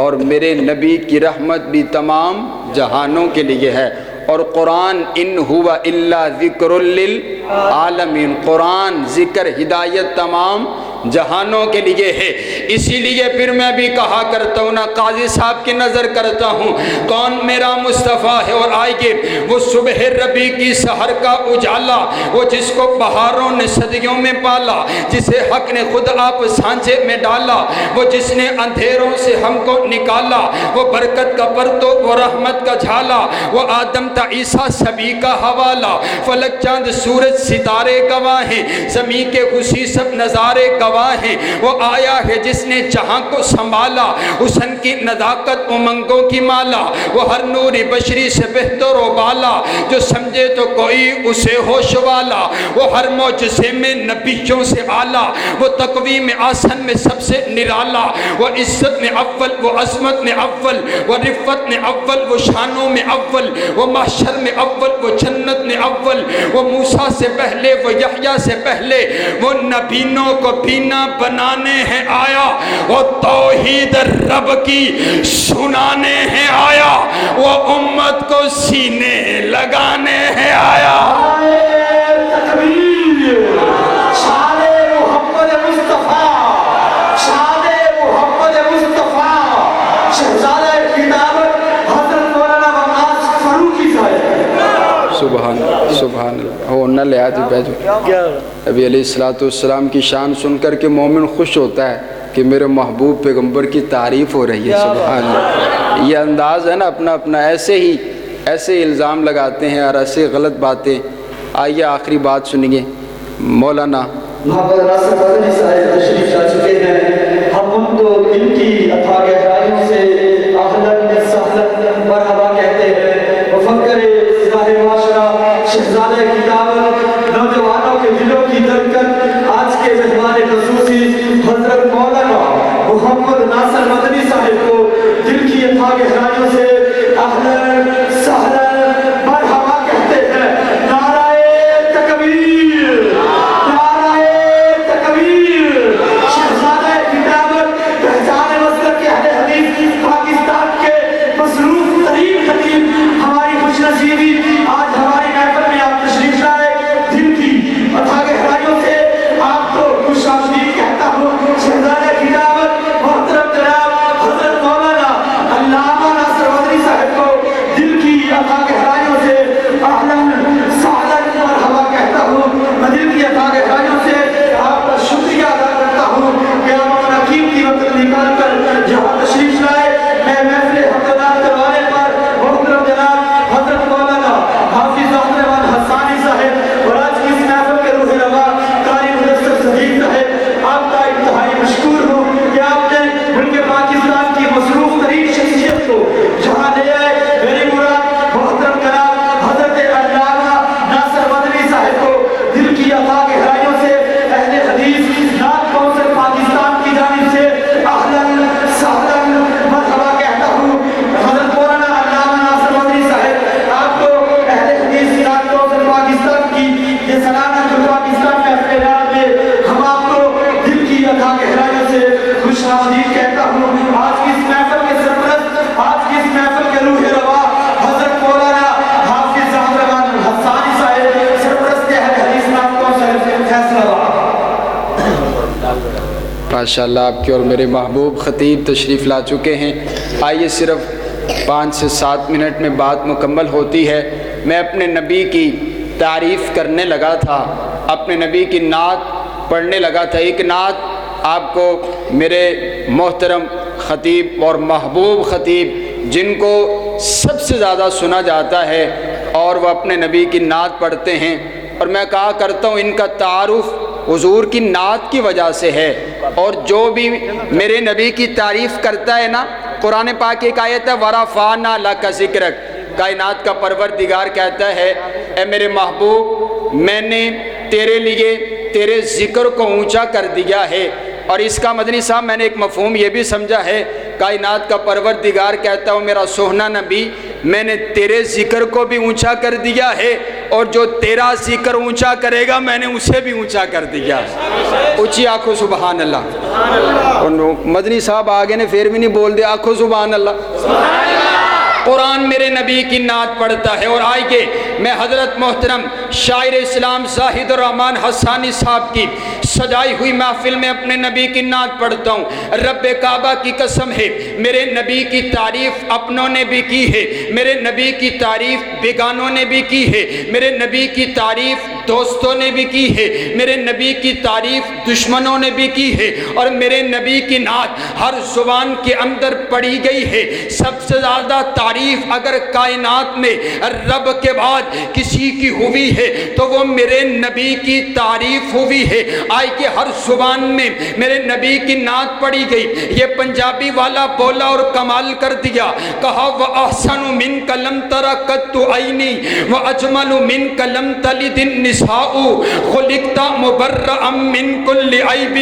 اور میرے نبی کی رحمت بھی تمام جہانوں کے لیے ہے. اور قرآن ان ہوا الا ذکر للعالمین، قرآن ذکر ہدایت تمام جہانوں کے لیے ہے. اسی لیے پھر میں بھی کہا کرتا ہوں نا، قاضی صاحب کی نظر کرتا ہوں کون میرا مصطفیٰ ہے. اور آئیے وہ صبح ربیع کی سحر کا اجالا، وہ جس کو بہاروں نے صدیوں میں پالا، جسے حق نے خود آپ سانچے میں ڈالا، وہ جس نے اندھیروں سے ہم کو نکالا، وہ برکت کا پرتو وہ رحمت کا جھالا، وہ آدم تا عیسیٰ سبھی کا حوالہ، فلک چاند سورج ستارے گواہ ہیں، زمین کے خوشی سب نظارے گواہ ہیں. وہ آیا ہے جس نے جہاں کو سنبھالا، حسن کی نزاکت امنگوں کی مالا، وہ ہر نوری بشری سے بہتر و بالا، جو سمجھے تو کوئی اسے ہوش والا، وہ ہر معجزے میں نبیوں سے اعلیٰ، وہ تقویم آسن میں سب سے نرالا، وہ عزت میں اول، وہ عظمت میں اول، وہ رفت میں اول، وہ شانوں میں اول، وہ محشر میں اول، وہ جنت میں اول، وہ موسیٰ سے پہلے، وہ یحییٰ سے پہلے، وہ نبینوں کو بینا بنانے ہیں آیا، وہ توحید رب کی سنانے ہیں آیا، وہ امت کو سینے لگانے ہیں آیا. سبحان اللہ. ہو نہ لے آج بیٹھو. نبی علیہ السلام کی شان سن کر کے مومن خوش ہوتا ہے کہ میرے محبوب پیغمبر کی تعریف ہو رہی ہے. سبحان اللہ. یہ انداز ہے نا اپنا اپنا، ایسے الزام لگاتے ہیں اور ایسے غلط باتیں. آئیے آخری بات سنیے مولانا محمد ناصر مدنی صاحب تشریف لا چکے ہیں. ہم ان کو دل کی اتھا گہرائیوں سے اہلاً سہلاً مرحبا کہتے ہیں. مفکر اصلاح معاشرہ، شہزادہ کتابت، نوجوانوں کے دلوں کی دھڑکن، آج کے مہمان خصوصی حضرت مولانا محمد ناصر مدنی صاحب کو دل کی اتھا گہرائیوں سے اہلاً سہلاً مرحبا کہتے ہیں. نعرہ تکبیر، نعرہ تکبیر. شہزادہ کتابت، پہچان مسلک کے اہل حدیث، پاکستان کے مصروف ترین خطیب، ہماری خوش نصیبی آج ہماری محفل میں آپ تشریف لائے. دل کی اتھا گہرائیوں سے آپ کو خوش آمدید کہتا ہوں. شہزادہ کتابت محترم جناب حضرت مولانا علامہ ناصر مدنی صاحب کو دل کی اتھا ماشاءاللہ آپ کے اور میرے محبوب خطیب تشریف لا چکے ہیں. آئیے صرف 5 سے 7 منٹ میں بات مکمل ہوتی ہے. میں اپنے نبی کی تعریف کرنے لگا تھا, اپنے نبی کی نعت پڑھنے لگا تھا. ایک نعت آپ کو میرے محترم خطیب اور محبوب خطیب جن کو سب سے زیادہ سنا جاتا ہے اور وہ اپنے نبی کی نعت پڑھتے ہیں, اور میں کہا کرتا ہوں ان کا تعارف حضور کی نعت کی وجہ سے ہے. اور جو بھی میرے نبی کی تعریف کرتا ہے نا, قرآن پاک کی ایک آیت ہے وَرَفَعْنَا لَكَ ذِكْرَكَ, کائنات کا پروردگار کہتا ہے اے میرے محبوب میں نے تیرے لیے تیرے ذکر کو اونچا کر دیا ہے. اور اس کا مدنی صاحب میں نے ایک مفہوم یہ بھی سمجھا ہے, کائنات کا پروردگار کہتا ہوں میرا سوہنا نبی میں نے تیرے ذکر کو بھی اونچا کر دیا ہے, اور جو تیرا ذکر اونچا کرے گا میں نے اسے بھی اونچا کر دیا. اونچی آنکھوں سبحان اللہ. اور مدنی صاحب آگے نے پھر بھی نہیں بول دیا, آنکھوں سبحان اللہ. قرآن میرے نبی کی نعت پڑھتا ہے. اور آئیے میں حضرت محترم شاعر اسلام زاہد الرحمن حسانی صاحب کی سجائی ہوئی محفل میں اپنے نبی کی نعت پڑھتا ہوں. رب کعبہ کی قسم ہے میرے نبی کی تعریف اپنوں نے بھی کی ہے, میرے نبی کی تعریف بیگانوں نے بھی کی ہے, میرے نبی کی تعریف دوستوں نے بھی کی ہے, میرے نبی کی تعریف دشمنوں نے بھی کی ہے, اور میرے نبی کی نعت ہر زبان کے اندر پڑھی گئی ہے. سب سے زیادہ تعریف اگر کائنات میں رب کے بعد کسی کی ہوئی ہے تو وہ میرے نبی کی تعریف ہوئی ہے. آئی کہ ہر زبان میں میرے نبی کی نعت پڑھی گئی. یہ پنجابی والا بولا اور کمال کر دیا, کہا وَأَحْسَنُ مِنْكَ لَمْ تَرَ قَطُّ عَيْنِي وَأَجْمَلُ مِنْكَ لَمْ تَلِدِ النِّسَاءُ خُلِقْتَ مُبَرَّأً مِنْ كُلِّ عَيْبٍ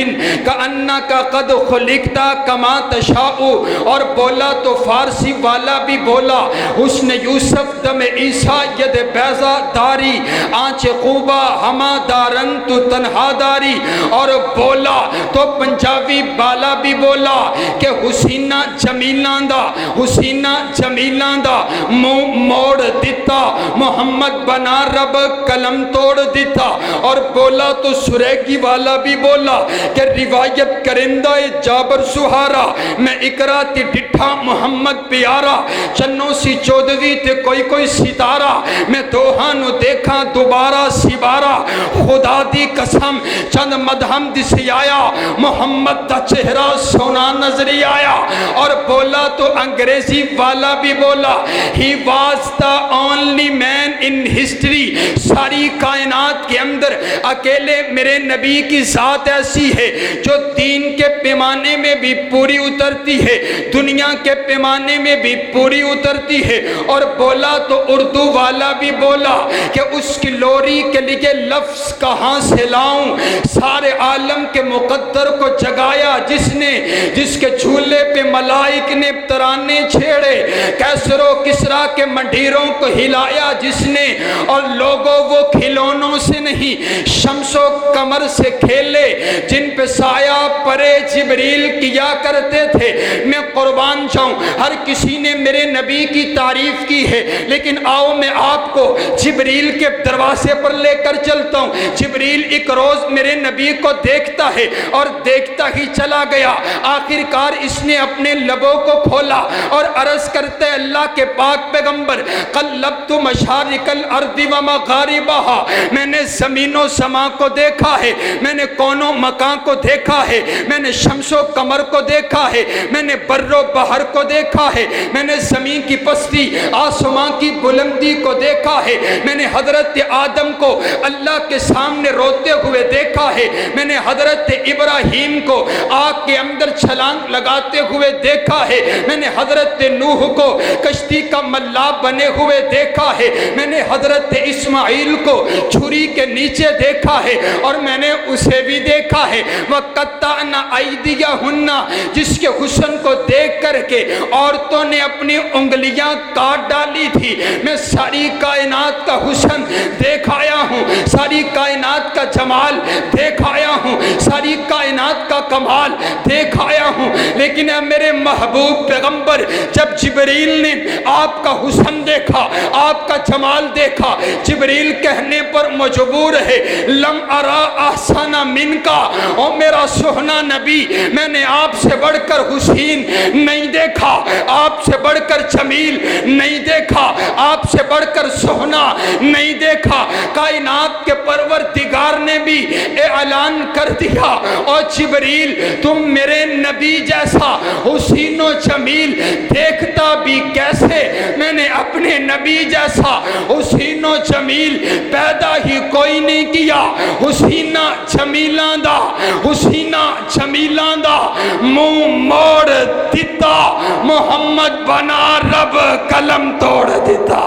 كَأَنَّكَ قَدْ خُلِقْتَ كَمَا تَشَاءُ. اور بولا تو فارسی والا بھی بولا حسن یوسف دم عیسیٰ ید بیضا داری آنچ خوبہ ہما دارن تو تنہا داری. اور بولا تو پنجابی بالا بھی بولا کہ حسینہ جمیلان دا, حسینہ جمیلان دا منہ موڑ دیتا محمد بنا رب قلم توڑ دیتا. اور بولا تو سریکی والا بھی بولا کہ روایت کرندہ جابر سہارا میں اقرا تی ڈٹھا محمد پیارا, چنوں سی چودوی تے کوئی کوئی ستارہ میں دوہانو دیکھا دوبارہ سبارہ. خدا دی قسم چند مدہم دسی آیا محمد دا چہرہ سونا نظری آیا. اور بولا تو انگریزی والا بھی بولا he was the only man in history. ساری کائنات کے اندر اکیلے میرے نبی کی ذات ایسی ہے جو دین کے پیمانے میں بھی پوری اترتی ہے, دنیا کے پیمانے میں بھی پوری اترتی ہے. اور بولا تو اردو والا بھی بولا کہ اس کی لوری کے لیے لفظ کہاں سے لاؤں, سارے عالم کے مقدر کو جگایا جس نے, جس کے جھولے پہ ملائک نے ترانے چھیڑے, کیسر و کسرا کے منڈیروں کو ہلایا جس نے, اور لوگوں وہ کھلونوں سے نہیں شمس و قمر سے کھیلے جن پہ سایہ پرے جبریل کیا کرتے تھے. میں قربان جاؤں ہر کسی نے میرے نبی کی تعریف کی ہے, لیکن آؤ میں آپ کو جبریل کے دروازے پر لے کر چلتا ہوں. جبریل ایک روز میرے نبی کو دیکھتا ہے اور دیکھتا ہی چلا گیا. آخر کار اس نے اپنے لبوں کو کھولا اور عرض کرتے اللہ کے پاک پیغمبر قلبت مشارق الارض و مغاربها, میں نے زمین و سما کو دیکھا ہے, میں نے کونوں مکان کو دیکھا ہے, میں نے شمس و قمر کو دیکھا ہے, میں نے بر و بحر کو دیکھا ہے, میں نے زمین کی پستی آسمان کی بلندی کو دیکھا ہے, میں نے حضرت آدم کو اللہ کے سامنے روتے ہوئے دیکھا ہے, میں نے حضرت ابراہیم کو آگ کے اندر چھلانگ لگاتے ہوئے دیکھا ہے, میں نے حضرت نوح کو کشتی کا ملا بنے ہوئے دیکھا ہے, میں نے حضرت اسماعیل کو چھری کے نیچے دیکھا ہے, اور میں نے اسے بھی دیکھا ہے. وَقَطَّعْنَ أَيْدِيَهُنَّ, جس کے حسن کو دیکھ کر کے عورتوں نے اپنی انگلیاں کاٹ ڈالی تھی. میں ساری کائنات کا حسن دیکھ آیا ہوں, ساری کائنات کا جمال دیکھ آیا ہوں. ساری کائنات کا کمال دیکھ آیا ہوں، لیکن اے میرے محبوب پیغمبر، جب جبریل نے آپ کا حسن دیکھا، آپ کا جمال دیکھا، جبریل کہنے پر مجبور ہے، لم ارا احسن من کا، او میرا سوہنا نبی، میں نے آپ سے بڑھ کر حسین نہیں دیکھا، آپ سے بڑھ کر جمیل نہیں دیکھا، آپ سے بڑھ کر سوہنا نہیں دیکھا۔ کائنات کے پروردگار نے بھی اعلان کر دیا، اور جبریل تم میرے نبی جیسا حسین و جمیل دیکھتا بھی کیسے؟ میں نے اپنے نبی جیسا حسین و جمیل پیدا ہی کوئی نہیں کیا۔ حسینہ جمیلاں دا، حسینہ جمیلاں دا منہ موڑ دیتا، محمد بنا رب قلم توڑ دیتا۔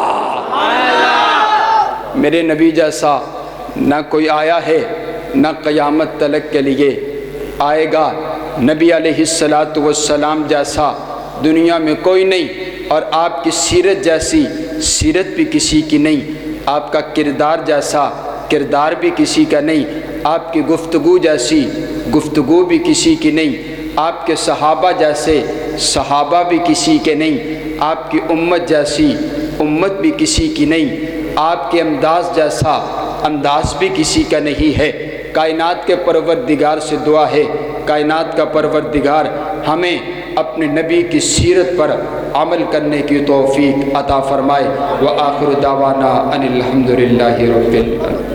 میرے نبی جیسا نہ کوئی آیا ہے، نہ قیامت تلک کے لیے آئے گا۔ نبی علیہ السلام جیسا دنیا میں کوئی نہیں، اور آپ کی سیرت جیسی سیرت بھی کسی کی نہیں، آپ کا کردار جیسا کردار بھی کسی کا نہیں، آپ کی گفتگو جیسی گفتگو بھی کسی کی نہیں، آپ کے صحابہ جیسے صحابہ بھی کسی کے نہیں، آپ کی امت جیسی امت بھی کسی کی نہیں، آپ کے انداز جیسا انداز بھی کسی کا نہیں ہے۔ کائنات کے پروردگار سے دعا ہے، کائنات کا پروردگار ہمیں اپنے نبی کی سیرت پر عمل کرنے کی توفیق عطا فرمائے۔ وآخر دعوانا ان الحمدللہ رب العالمین۔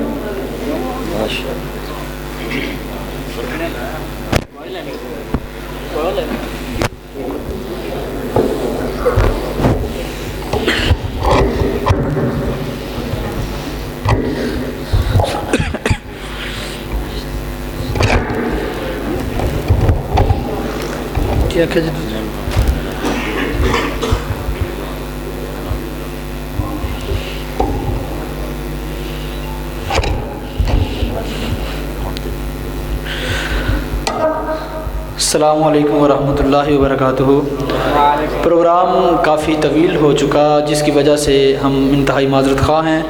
السلام علیکم ورحمۃ اللہ وبرکاتہ۔ پروگرام کافی طویل ہو چکا، جس کی وجہ سے ہم انتہائی معذرت خواہ ہیں۔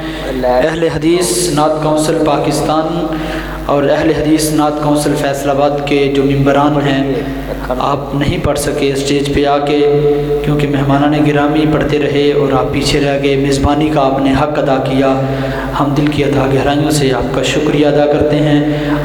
اہل حدیث نعت کونسل پاکستان اور اہل حدیث نعت کونسل فیصل آباد کے جو ممبران ہیں، آپ نہیں پڑھ سکے اسٹیج پہ آ کے، کیونکہ مہمانان گرامی پڑھتے رہے اور آپ پیچھے رہ گئے۔ میزبانی کا آپ نے حق ادا کیا، ہم دل کی عطا گہرائیوں سے آپ کا شکریہ ادا کرتے ہیں۔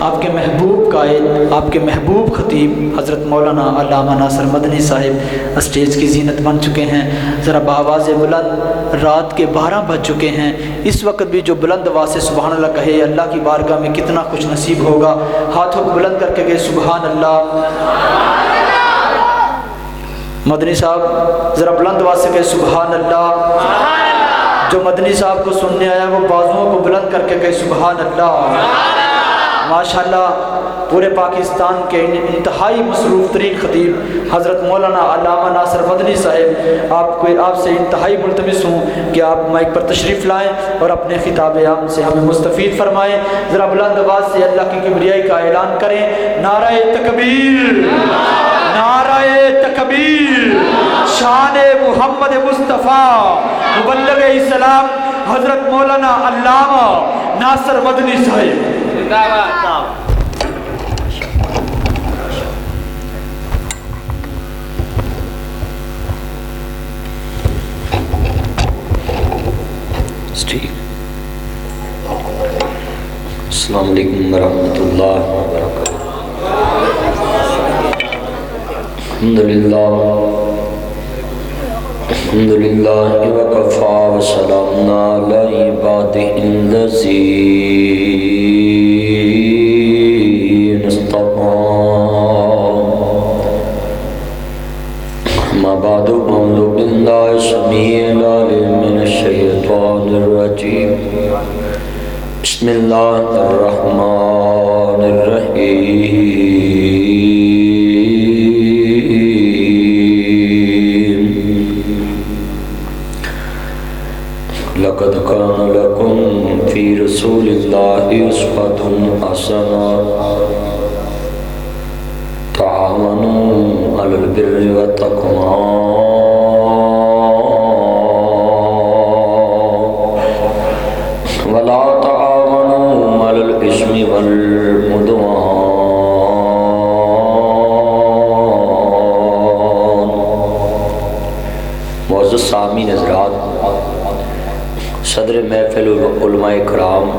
آپ کے محبوب قائد، آپ کے محبوب خطیب حضرت مولانا علامہ ناصر مدنی صاحب اسٹیج کی زینت بن چکے ہیں۔ ذرا بآواز بلند، رات کے 12 بج چکے ہیں، اس وقت بھی جو بلند آواز سے سبحان اللہ کہے، اللہ کی بارگاہ میں کتنا خوش نصیب ہوگا۔ ہاتھوں کو بلند کر کے کہے سبحان اللہ۔ مدنی صاحب ذرا بلند آواز سے کہے سبحان اللہ۔ جو مدنی صاحب کو سننے آیا وہ بازوؤں کو بلند کر کے کہے سبحان اللہ۔ ماشاءاللہ پورے پاکستان کے انتہائی مصروف ترین خطیب حضرت مولانا علامہ ناصر مدنی صاحب، آپ سے انتہائی ملتمس ہوں کہ آپ مائک پر تشریف لائیں اور اپنے خطاب عام سے ہمیں مستفید فرمائیں۔ ذرا بلند آواز سے اللہ کی کبریائی کا اعلان کریں، نعرہ تکبیر، نعرہ تکبیر، شان محمد مصطفیٰ مبلغ اسلام حضرت مولانا علامہ ناصر مدنی صاحب۔ السلام علیکم ورحمۃ اللہ وبرکاتہ۔ الحمدللہ وکفا وسلام علی عبادہ الذین اصطفیٰ، اما بعد اعوذ باللہ السمیع العلیم من الشیطان الرجیم، بسم اللہ الرحمن الرحیم۔ لقد كان لكم في رسول الله أسوة حسنة تعاونوا على البر والتقوى ولا تعاونوا على الإثم والعدوان معزز سامعین حضرات، صدر محفل علماء کرام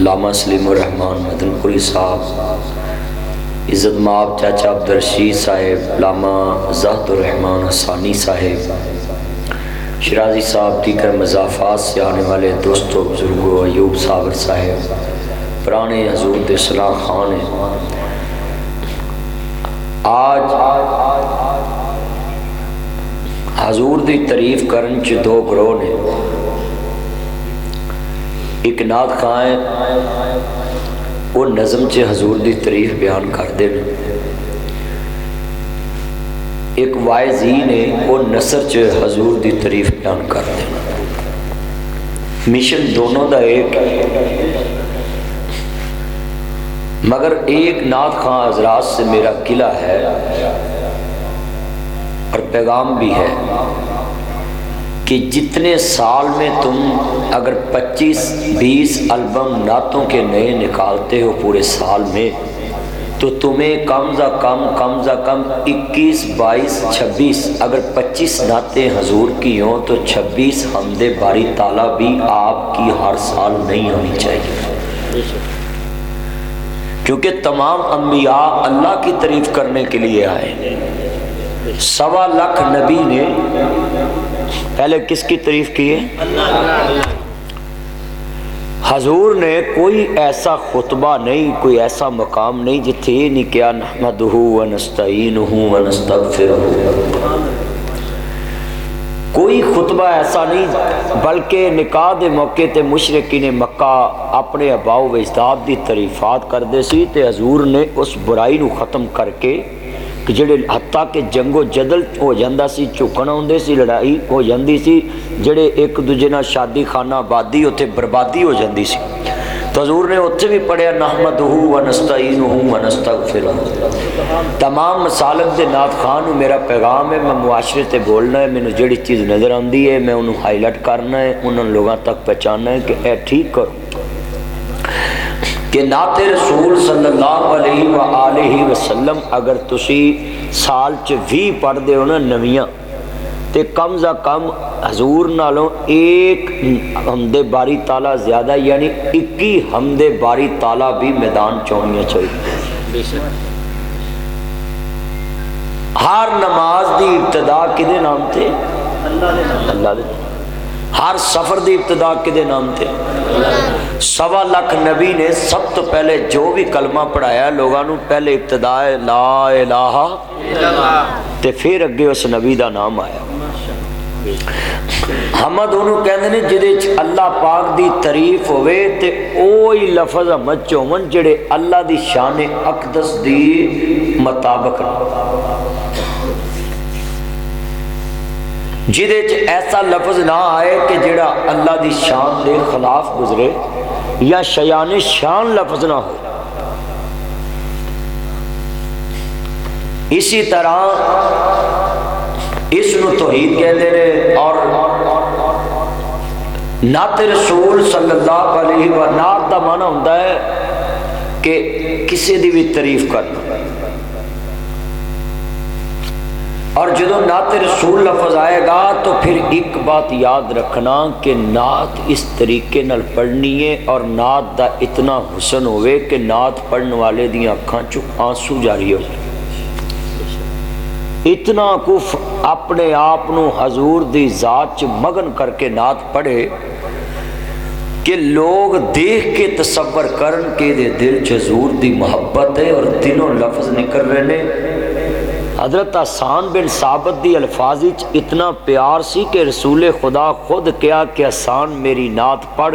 علامہ سلیم الرحمان مدن پوری صاحب، عزت مآب چاچا عبدالرشید صاحب، علامہ زاہد الرحمان حسانی صاحب، شرازی صاحب، دیگر مضافات سے آنے والے دوستوں بزرگوں، ایوب صابر صاحب، پرانے حضور دے صلاح خان ہیں۔ آج حضور دی تعریف کرن چ دو گروہ نے، ایک نعت خواں ہے وہ نظم چ حضور دی تعریف بیان کردے نے، ایک وائزین ہے وہ نثر چ حضور دی تعریف بیان کردے نے۔ مشن دونوں دا ایک، مگر ایک نعت خواں حضرات سے میرا گلہ ہے اور پیغام بھی ہے کہ جتنے سال میں تم اگر 25-20 البم نعتوں کے نئے نکالتے ہو پورے سال میں، تو تمہیں کم از کم 21-22-26 اگر 25 نعتیں حضور کی ہوں تو 26 حمد باری تعالیٰ بھی آپ کی ہر سال نہیں ہونی چاہیے، کیونکہ تمام انبیاء اللہ کی تعریف کرنے کے لیے آئے۔ 1.25 لاکھ نبی نے پہلے کس کی تعریف کی ہے؟ حضور نے کوئی ایسا خطبہ نہیں، کوئی ایسا مقام نہیں جتھے یہ نہیں کیا نحمدہ ونستعینہ ونستغفرہ، کوئی خطبہ ایسا نہیں، بلکہ نکاح دے موقع تے مشرکین مکہ اپنے آباء و اجداد دی تعریفات کردے سی، تے حضور نے اس برائی نو ختم کر کے کہ جڑے حتیٰ کہ جنگ و جدل ہو جاندہ سی، چکنا ہوندے سی، لڑائی ہو جاندی سی، جڑے ایک دوجے نال شادی خانہ آبادی اتھے بربادی ہو جاندی سی، تو حضور نے اتھے بھی پڑھیا نحمدہ ونستعینہ ونستغفرہ۔ تمام مسالک دے نعت خان میرا پیغام ہے، میں معاشرے تے بولنا ہے، میں جڑی چیز نظر آندی ہے میں انہوں ہائی لائٹ کرنا ہے، انہوں لوگوں تک پہچاننا ہے کہ اے ٹھیک کرو کہ نعت رسول صلی اللہ علیہ وآلہ وسلم اگر تسی سال چ 20 پڑھ دے ہو نا نویاں، تے کم از کم حضور نالوں ایک حمد باری تعالیٰ زیادہ، یعنی 21 حمد باری تعالیٰ بھی میدان چونیاں چاہیے۔ ہر نماز دی ابتدا کدے نام تے؟ اللہ دے۔ ہر سفر دی ابتدا کدے نام تے؟ 1.25 لاکھ نبی نے سب تو پہلے جو بھی کلمہ پڑھایا لوگاں نو پہلے ابتدا ہے لا الہ تے پھر اگے اس نبی دا نام آیا۔ حمد انہوں کہندے نے جدے اللہ پاک دی تعریف ہوئے تے اوہی لفظ حمد چومن جڑے اللہ دی شان اقدس دی مطابق، جدے ایسا لفظ نہ آئے کہ جڑا اللہ دی شان دے خلاف گزرے یا شیان شان لفظ نہ ہو۔ اسی طرح اس نو توحید کہتے ہیں، اور نعت رسول صلی اللہ علیہ وسلم، نعت دا معنی ہوتا ہے کہ کسی دی بھی تعریف کرنا، اور جدو نعت رسول لفظ آئے گا تو پھر ایک بات یاد رکھنا کہ نعت اس طریقے نال پڑھنی ہے اور نعت دا اتنا حسن ہوئے کہ نعت پڑھن والے دی آنکھاں چو آنسو جاری ہو جائے، اتنا کف اپنے آپ نو حضور دی ذات چ مگن کر کے نعت پڑھے کہ لوگ دیکھ کے تصور کرن کے دے دل چ حضور دی محبت ہے اور تینوں لفظ نکل رہے نے۔ حضرت حسان بن ثابت دی الفاظ اتنا پیار سی کہ رسول خدا خود کیا کہ حسان میری نعت پڑھ،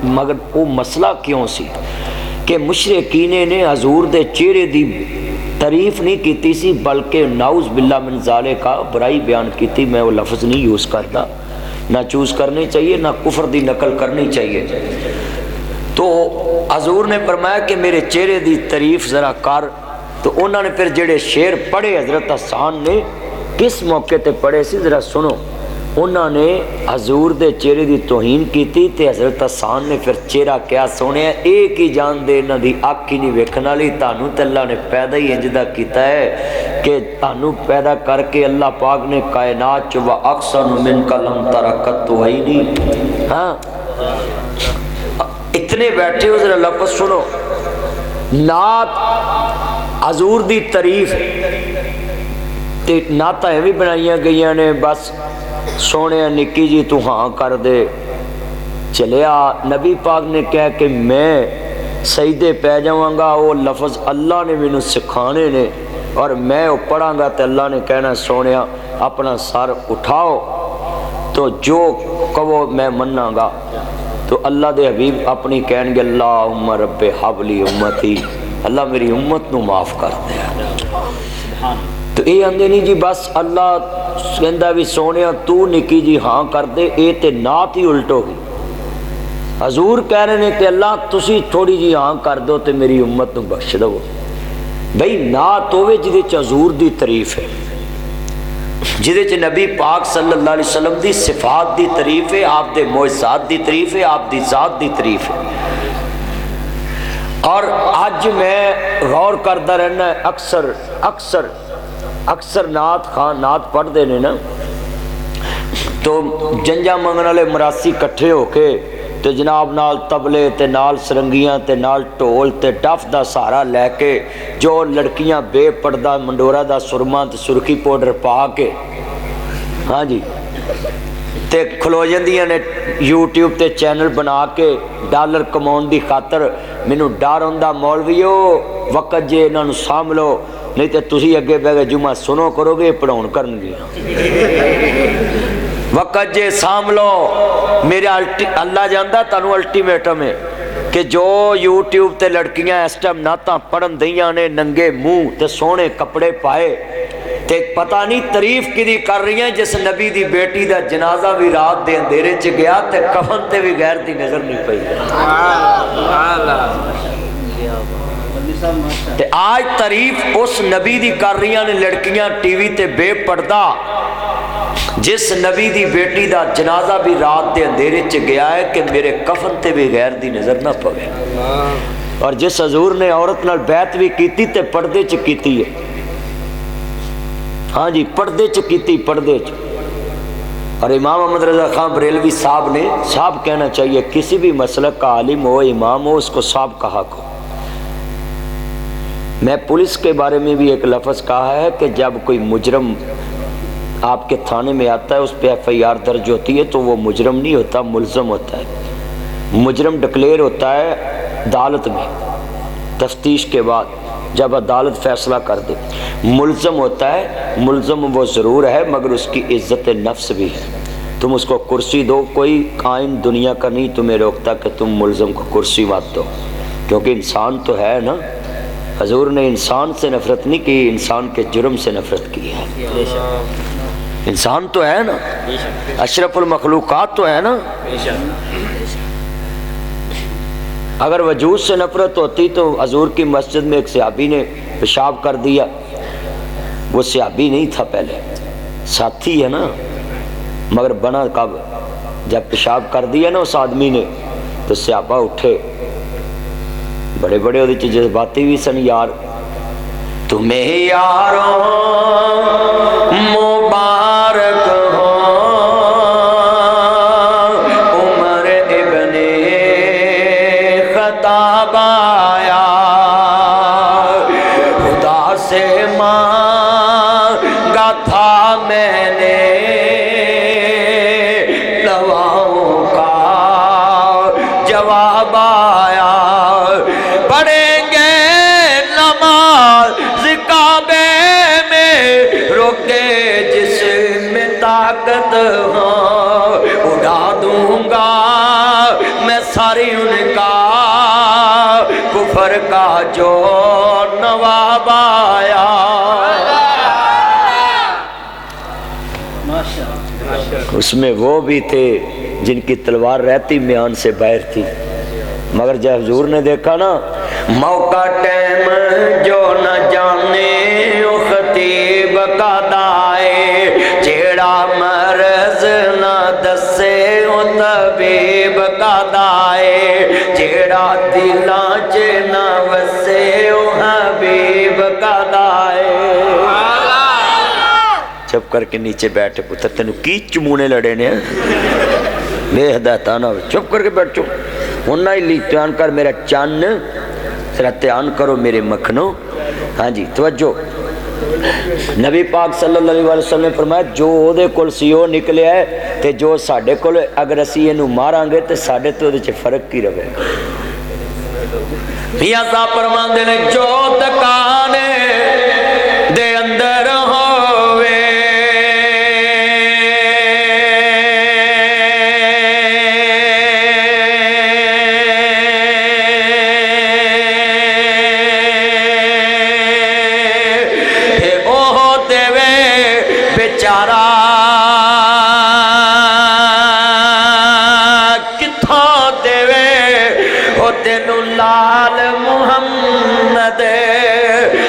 مگر وہ مسئلہ کیوں سی کہ مشرکین نے حضور دے چہرے دی تعریف نہیں کیتی سی بلکہ نعوذ باللہ من ذالک کا برائی بیان کیتی۔ میں وہ لفظ نہیں یوز کرتا، نہ چوز کرنی چاہیے، نہ کفر دی نقل کرنی چاہیے۔ تو حضور نے فرمایا کہ میرے چہرے دی تعریف ذرا کر، تو انہوں نے پھر جڑے شعر پڑھے حضرت حسان نے کس موقع تے پڑھے سی ذرا سنو۔ انہوں نے حضور دے چہرے دی توہین کیتی تے حضرت حسان نے پھر چہرہ کیا سونے ایک ہی جان دے نہ دی آنکھ ہی نہیں ویکھن والی، تانوں تے اللہ نے پیدا ہی انجدا کیتا ہے کہ تانو پیدا کر کے اللہ پاک نے کائنات چ واحسن منک لم ترکت تو ہی نہیں. ہاں اتنے بیٹھے ہو ذرا لفظ سنو. نعت حضور دی تعریف تے نعتاں ایویں بنائیاں گئیاں نے بس سونے نکی جی تو ہاں کر دے چلیا. نبی پاک نے کہا کہ میں سجدے پہ جاواں گا، وہ لفظ اللہ نے مینوں سکھانے نے اور میں وہ پڑھاں گا تے اللہ نے کہنا سونیا اپنا سر اٹھاؤ تو جو کہو میں مناں گا. تو اللہ دے حبیب اپنی کہن گے اللہم رب حب لی امتی، اللہ میری امت نو معاف کر دے. تو یہ آندے نہیں جی بس اللہ کہندا بھی سونیا تو نکی جی ہاں کر دے، اے تے نعت ہی الٹ ہو گئی. حضور کہہ رہے ہیں کہ اللہ تسی تھوڑی جی ہاں کر دو تے میری امت نو بخش دو. بھئی نعت ہوئے جدے چ حضور دی تعریف ہے، جدے چ نبی پاک صلی اللہ علیہ وسلم دی صفات دی تعریف ہے، آپ دے معجزات دی تعریف ہے، آپ دی ذات دی تعریف ہے. اور آج میں غور کرتا رہنا ہے اکثر نعت خان نعت پڑھ دے نے نا تو جنجا منگن والے مراسی کٹھے ہو کے تے جناب نال تبلے تے نال سرنگیاں تے نال ٹول تے ڈف دا سہارا لے کے جو لڑکیاں بے پردہ منڈورا دا سرما تے سرخی پاؤڈر پا کے ہاں جی تے کھلو جاندیاں نے یوٹیوب تے چینل بنا کے ڈالر کماؤن دی خاطر. مینوں ڈر ہوندا مولویو وقت جے انہاں نوں سام لو نہیں تے تسی اگے بہ کے جمعہ سنو کرو گے پڑھاؤن کرن گے. وقت جے سام لو میرا اللہ جاندا تانوں الٹیمیٹم ہے کہ جو یوٹیوب تے لڑکیاں اس ٹائم نعتاں پڑھن دیاں نے ننگے منہ تے سونے کپڑے پائے تے پتہ نہیں تعریف کدی کر رہی ہیں جس نبی دی بیٹی دا جنازہ بھی رات دے اندھیرے چ گیا تے کفن تے بھی غیر دی نظر نہیں پئی. تے آج تعریف اس نبی دی کر رہی ہیں لڑکیاں ٹی وی تے بے پردہ جس نبی دی بیٹی دا جنازہ بھی رات دے اندھیرے چ گیا ہے کہ میرے کفن تے بھی غیر دی نظر نہ پوے. اور جس حضور نے عورت نال بیعت بھی کیتی تے پردے چ کیتی ہے. ہاں جی پردے چ کیتی پردے چ. اور امام احمد رضا خان بریلوی صاحب نے صاحب کہنا چاہیے کسی بھی مسلک کا عالم ہو امام ہو اس کو صاحب کہا کو. میں پولیس کے بارے میں بھی ایک لفظ کہا ہے کہ جب کوئی مجرم آپ کے تھانے میں آتا ہے اس پہ ایف آئی آر درج ہوتی ہے تو وہ مجرم نہیں ہوتا ملزم ہوتا ہے. مجرم ڈکلیئر ہوتا ہے عدالت میں تفتیش کے بعد جب عدالت فیصلہ کر دے. ملزم ہوتا ہے ملزم وہ ضرور ہے مگر اس کی عزت نفس بھی ہے. تم اس کو کرسی دو کوئی قائم دنیا کا نہیں تمہیں روکتا کہ تم ملزم کو کرسی مت دو کیونکہ انسان تو ہے نا. حضور نے انسان سے نفرت نہیں کی انسان کے جرم سے نفرت کی ہے. انسان تو ہے نا اشرف المخلوقات تو ہے نا. اگر وجود سے نفرت ہوتی تو حضور کی مسجد میں ایک صحابی نے پیشاب کر دیا. وہ صحابی نہیں تھا پہلے ساتھی ہے نا مگر بنا کب جب پیشاب کر دیا نا اس آدمی نے تو صحابہ اٹھے بڑے بڑے وہ جذباتی بھی سن. یار تمہیں یاروں مبارک ہو عمر ابن خطاب آیا خدا سے مانگا تھا میں نے دعاؤں کا جواب آیا. پڑھیں گے نماز کعبے میں روکے جس میں طاقت ہو اڑا دوں گا میں ساری ان کا کفر کا جو نواب آیا. اس میں وہ بھی تھے جن کی تلوار رہتی میان سے باہر تھی مگر جب حضور نے دیکھا نا موقع ٹائم جو نہ جانے او خطیب کا دائے جیڑا مرض نہ دسے او طبیب کا دائے جیڑا دلاں چ نہ وسے او حبیب کا دائے. کر کے نیچے بیٹھے پتر تینوں کی چمونے لڑے نے بے ہدایتاں نہ چپ کر کے بیٹھ چپ ہن نہ دھیان کر میرا چن ذرا دھیان کرو میرے مکھنو ہاں جی توجہ نبی پاک صلی اللہ علیہ وسلم نے فرمایا جو او دے کول سی او نکلیا ہے تے جو ساڈے کول اگر اسی اینو ماراں گے تے ساڈے تے اودے وچ فرق کی رہے گا میاں صاحب فرماندے نے جو دکان دے اندر ہووے بیچارہ کتھوں دیوے او تینوں لال محمد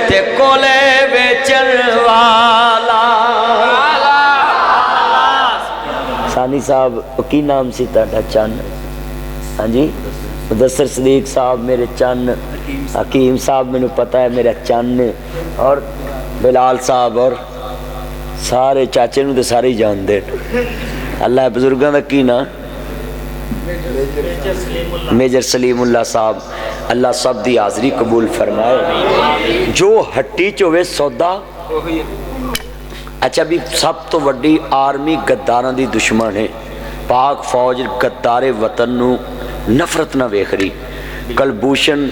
تے کولے بیچن والا ثانی صاحب کی نام سی تہاڈا چن ہاں جی مدثر صدیق صاحب میرے چن حکیم صاحب مینوں پتہ ہے میرا چن اور بلال صاحب اور سارے چاچے نو تے سارے ہی جان دے اللہ بزرگاں دا کی نا میجر سلیم اللہ صاحب اللہ سب دی حاضری قبول فرمائے جو ہٹی چوے سودا اچھا بھی سب تو وڈی آرمی گداراں دی دشمن ہے پاک فوج گدار وطن نو نفرت نہ ویکھ رہی کلبھوشن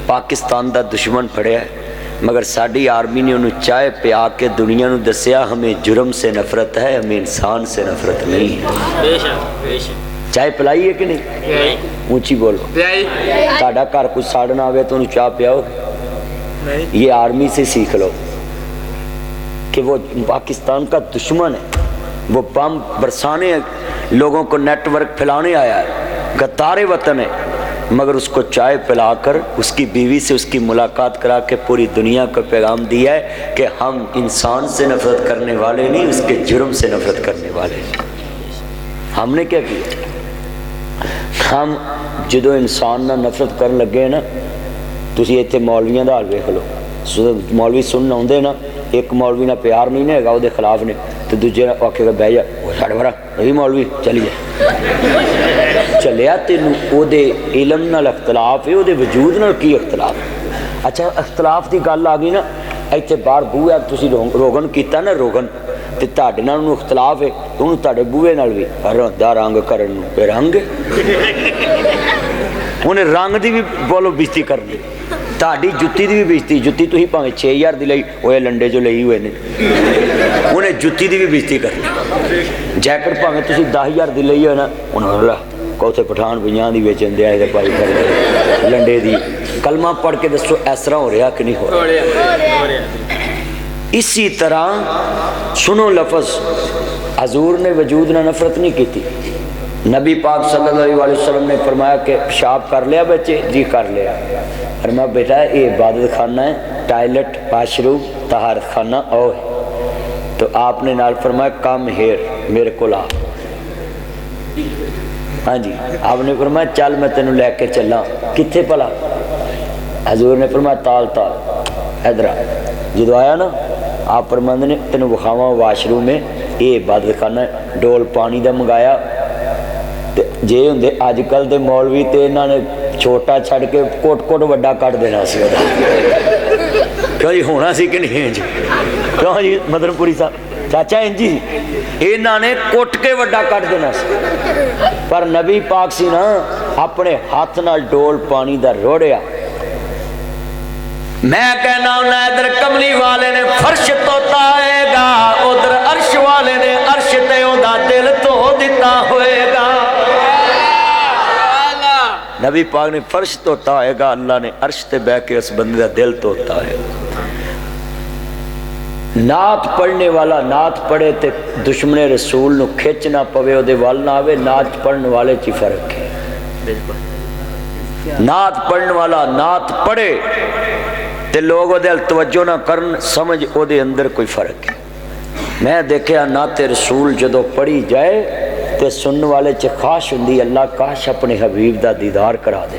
پاکستان دا دشمن پڑیا ہے مگر ساڑی آرمی نے انہوں چائے پیا کے دنیا نو دسیا ہمیں جرم سے نفرت ہے ہمیں انسان سے نفرت نہیں ہے چائے پلائی ہے کہ نہیں اونچی بولو تاڑا کار کچھ ساڑنا آگے تو انہوں چاہ پیاؤ یہ آرمی سے سیکھ لو کہ وہ پاکستان کا دشمن ہے وہ بم برسانے لوگوں کو نیٹ ورک پھیلانے آیا ہے غدار وطن ہے مگر اس کو چائے پلا کر اس کی بیوی سے اس کی ملاقات کرا کے پوری دنیا کو پیغام دیا ہے کہ ہم انسان سے نفرت کرنے والے نہیں اس کے جرم سے نفرت کرنے والے ہیں ہم نے کیا کیا ہم جدو انسان نہ نفرت کرن لگے نا تسی ایتھے مولویاں دا حال ویکھ لو مولوی سننا ہوندے نا ایک مولوی نہ پیار نہیں نے گا دے خلاف نے تو دوجے آکھے گا بہ جا ساڈے بڑا وہی مولوی چلی جا چلیا تینوں او دے علم نال اختلاف ہے او دے وجود نال کی اختلاف اچھا اختلاف دی گل آ گئی نا ایتھے باہر بوئے تسی روغن کیتا نا روغن تے تہاڈے نال انہوں اختلاف ہے انہوں تہاڈے بوئے نال بھی رندا رنگ کرن پہ رنگ انہیں رنگ دی بھی بولو بےزتی کرنی تہاڈی جُتی دی بھی بےزتی جُتی تسی پاویں 6000 دی لئی اوے لنڈے جو لئی ہوئے نے انہیں جُتی دی بھی بےزتی کرنی جیکٹ پاویں تسی 10000 دی لئی ہوئے نا انہوں اللہ کوتے پٹھان بھیاں دی ویچن دے آئے دے پائی کر لنڈے دی کلمہ پڑھ کے دسو اس طرح ہو رہا کہ نہیں ہو رہا اسی طرح سنو لفظ حضور نے وجود نہ نفرت نہیں کی تھی نبی پاک صلی اللہ علیہ وسلم نے فرمایا کہ پیشاب کر لیا بچے جی کر لیا فرمایا بیٹا یہ عبادت خانہ ہے ٹائلٹ واش روم طہارت خانہ او ہے تو آپ نے نال فرمایا کم ہیر میرے کو لا ہاں جی آپ نے فرمایا چل میں تینوں لے کے چلا کتھے پلا حضور نے فرمایا تال تال ادھر جدو آیا نا آپ فرماندے نے تینوں بخاواں واش روم میں یہ عبادت خانہ ہے ڈول پانی دا منگایا جے ہوندے اج کل دے مولوی تے انہاں نے چھوٹا چھڑ کے کوٹ کوٹ وڈا کٹ دینا سی کیوں جی ہونا سی کہ نہیں جی کیوں جی مدن پوری صاحب چاچا انجی انہاں نے کوٹ کے وڈا کٹ دینا سی پر نبی پاک سی نا اپنے ہاتھ نال ڈول پانی دا روڑیا میں کہنا ہوں ادھر کملی والے نے فرش توتا ہے گا ادھر عرش والے نے عرش تے اوندا دل تو دیتا ہوئے گا نبی پاک نے فرش توتا ہے گا اللہ نے عرش تے بہ کے اس بندے دا دل توتا ہے نعت پڑھنے والا نعت پڑھے تے دشمن رسول نو کھچ نہ پوے او دے ول نہ آوے نعت پڑھنے والے چی فرق ہے نعت پڑھنے والا نعت پڑھے تے لوگ دل توجہ نہ کرن سمجھ او دے اندر کوئی فرق ہے میں دیکھیا نعت رسول جدو پڑھی جائے تے سننے والے چ خواہش ہوندی اللہ کاش اپنے حبیب دا دیدار کرا دے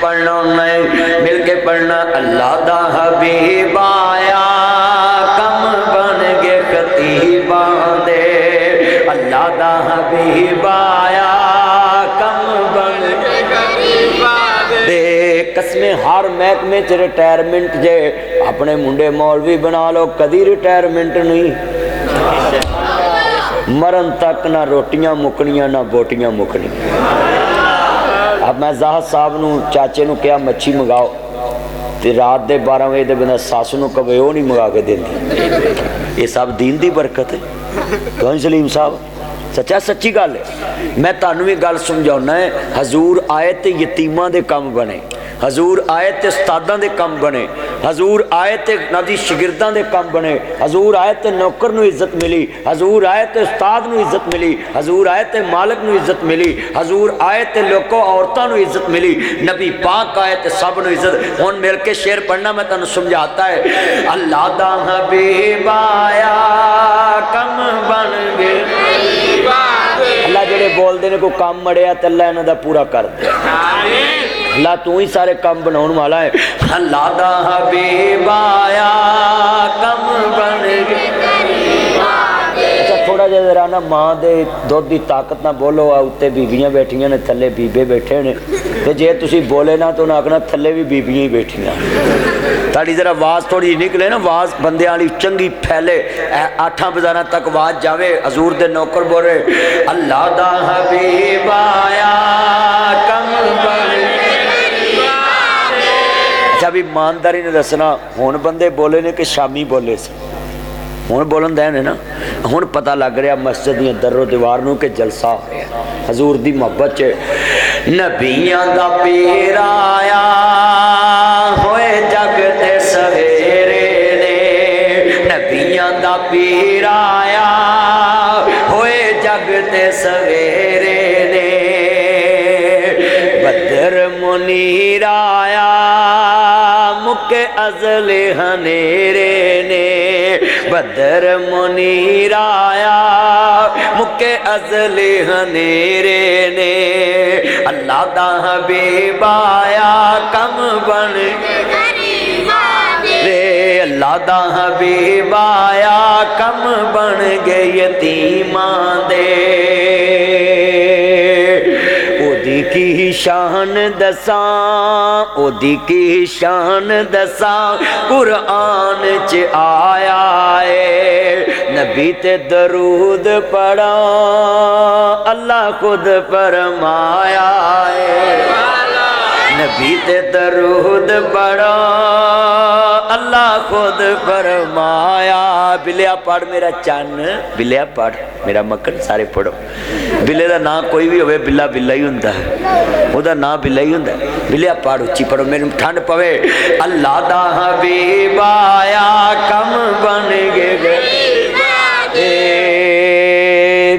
پڑھنا مل کے پڑھنا اللہ دا حبیب آیا کم بن گئے خطیباں دے اللہ دا حبیب آیا کم بن گئے خطیباں دے قسمیں ہر محکمے چ ریٹائرمنٹ جے اپنے منڈے مولوی بنا لو کدی ریٹائرمنٹ نہیں مرن تک نہ روٹیاں مکنیاں نہ بوٹیاں مکنیاں اب میں زاہد صاحب نو چاچے نو کیا مچھی منگاؤ تے رات دے 12 بجے دے بندہ ساس نو کبھی وہ نہیں منگا کے دیندی یہ سب دین دی برکت ہے کون سلیم صاحب سچا سچی گل ہے میں تانوں بھی گل سمجھاؤنا ہے حضور آئے تے یتیماں دے کم بنے حضور آئے تے استاداں دے کم بنے حضور آئے تے نبی شاگرداں دے کم بنے حضور آئے تے نوکر نو عزت ملی حضور آئے تے استاد نو عزت ملی حضور آئے تے مالک نو عزت ملی حضور آئے تے لوکو عورتاں نو عزت ملی نبی پاک آئے تے سب نو عزت ہن مل کے شعر پڑھنا میں تانوں سمجھاتا ہے اللہ دا حبیب آیا کم بن گئے اللہ جڑے بول دے نے کو کام مڑیا تے اللہ انہاں دا پورا کر دے اللہ تو ہی سارے کام بناؤن والا ہے اللہ دا حبیب آیا کم بن گئے اچھا تھوڑا جہا ذرا نا ماں دے دودھ دی طاقت نہ بولو اوتے بیبیاں بیٹھیاں نے تھلے بیبے بیٹھے نے تے جے تسی بولے نا تو انہاں آکھنا تھلے بھی بیبیاں ہی بیٹھیاں تاڑی ذرا آواز تھوڑی نکلے نا آواز بندے والی چنگی پھیلے 8 بازاراں تک آواز جاوے حضور دے نوکر بولے اللہ دا حبیب آیا کم بن اچھا بھی ایمانداری نے دسنا ہن بندے بولے نے کہ شامی بولے سے ہن بولن دے نے نا ہن پتہ لگ رہا مسجد دی در و دیوار نو کہ جلسہ ہو رہا حضور دی محبت چ نبیاں دا پیر آیا ہوئے جگ تے سویرے نے نبیاں دا پیر آیا ہوئے جگ تے سویرے نے بدر منیر آیا مکے ازل ہنیرے نے بدر منیر آیا مکے ازل ہنیرے نے اللہ دا حبیب آیا کم بن رے اللہ دا حبیب آیا کم بن گئے یتیماں دے کی شان دساں او دی کی شان دساں قرآن چ آیا ہے نبی تے درود پڑھا اللہ خود فرمایا ہے نبی تے درود پڑھا اللہ خود فرمایا بلیا پڑھ میرا چن بلیا پڑھ میرا مکن سارے پڑھو بلے دا نام کوئی بھی ہوئے بلا بلا ہی ہوندا ہے او دا نام بلا ہی ہوندا ہے بلیا پڑھ اچھی پڑھو میرے ٹھنڈ پوے اللہ دا حبیب آیا کم بن گئے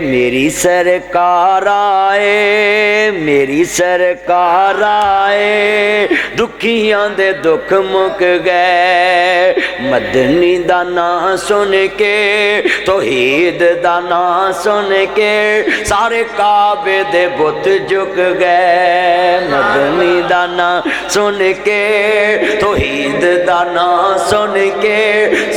میری سرکار آئے میری سرکار آئے دکھیاں دے دکھ مک گئے مدنی دا نام سن کے توحید دا نام سن کے سارے کعبے دے بت جھک گئے مدنی دا نام سن کے توحید دا نام سن کے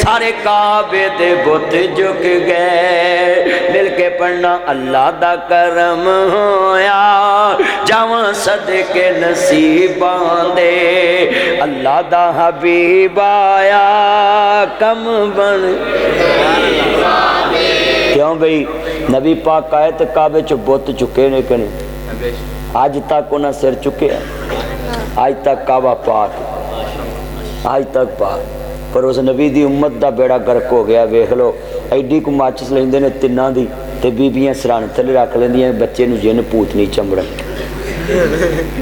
سارے کعبے دے بت جھک گئے مل کے پڑھنا اللہ دا کرم ہویا جاواں صدقے نصیباں دے اللہ دا حبیب آیا کم بن کیوں بھئی نبی پاک آئے تو کعبے چ بت چکے نے کنے آج تک انہاں سر چکے آج تک کعبہ پاک آج تک پاک پر اس نبی دی امت دا بیڑا گرک ہو گیا ویکھ لو ایڈی کو ماچس لیندے نے تناں دی تے بیبیاں سرانے تھلے رکھ لیندیاں بچے نو جن پوت نہیں چمڑن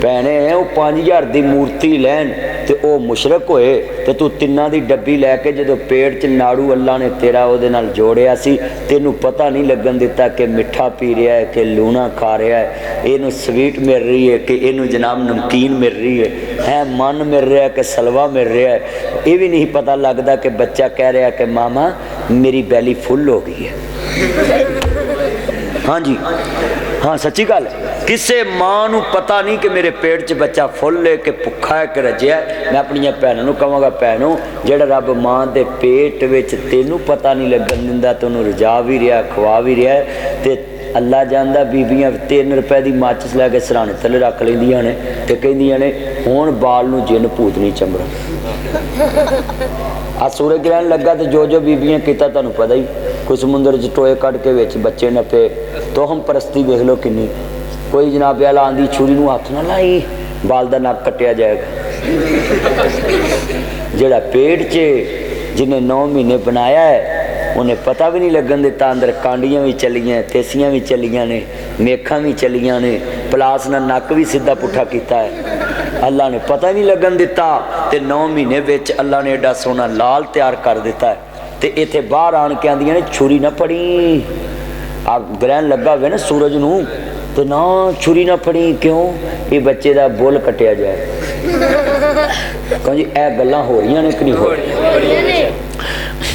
پہنے ہیں وہ 5000 دی مورتی لین تے او مشرک ہوئے تے تو تناں دی ڈبی لے کے جدو پیٹ چ ناڑو اللہ نے تیرا او دے نال جوڑیا سی تینوں پتہ نہیں لگن دیتا کہ مٹھا پی رہا ہے کہ لونا کھا رہا ہے اینو سویٹ مل رہی ہے کہ اینو جناب نمکین مل رہی ہے من مل رہا ہے کہ سلوا مل رہا ہے یہ بھی نہیں پتہ لگتا کہ بچہ کہہ رہا ہے کہ ماما میری بیلی فل ہو گئی ہے ہاں جی ہاں سچی گل ہے کسے ماں نو پتہ نہیں کہ میرے پیٹ چ بچہ فل ہے کہ بھکھا ہے کہ رجیا ہے. میں اپنی بھنوں نو کہاں گا بھنوں جڑا رب ماں دے پیٹ وچ تینوں پتہ نہیں لگن دیندا تے اونوں رجا بھی رہا کھوا بھی رہا ہے تے اللہ جاندا بیبیاں 3 روپے دی ماچس لے کے سرانے تھلے رکھ لیندیاں نے تے کہندیاں نے ہن بال نو جن بھوت نہیں چمبڑا. آ سورج گرہن لگا تو جو بیبیاں کیتا تانوں پتہ ہی کوئی سمندر چ ٹوئے کٹ کے وچ بچے نپے تو ہم پرستی دیکھ لو کنی. کوئی جناب اعلیٰ آندھی چھری نو ہاتھ نہ لائی بال دا نک کٹیا جائے گا. جڑا پیٹ چ جنہیں 9 مہینے بنایا ہے انہیں پتہ بھی نہیں لگن دیتا اندر کانڈیاں بھی چلیاں تیسیاں بھی چلیاں نے میکھاں بھی چلیاں نے پلاس نہ نک بھی سیدھا پٹھا کیتا ہے. اللہ نے پتہ نہیں لگن دیتا تے 9 مہینے وچ اللہ نے ایڈا سونا لال تیار کر دیتا ہے تے ایتھے باہر آن کے آندیاں نے چھری نہ پڑی. آپ گرہن لگا ہوئے نا سورج نو تو نہ چھری نہ پڑی کیوں یہ بچے دا بول کٹیا جائے. کہوں جی اے گلاں ہو رہی ہیں کہ نہیں ہو رہی.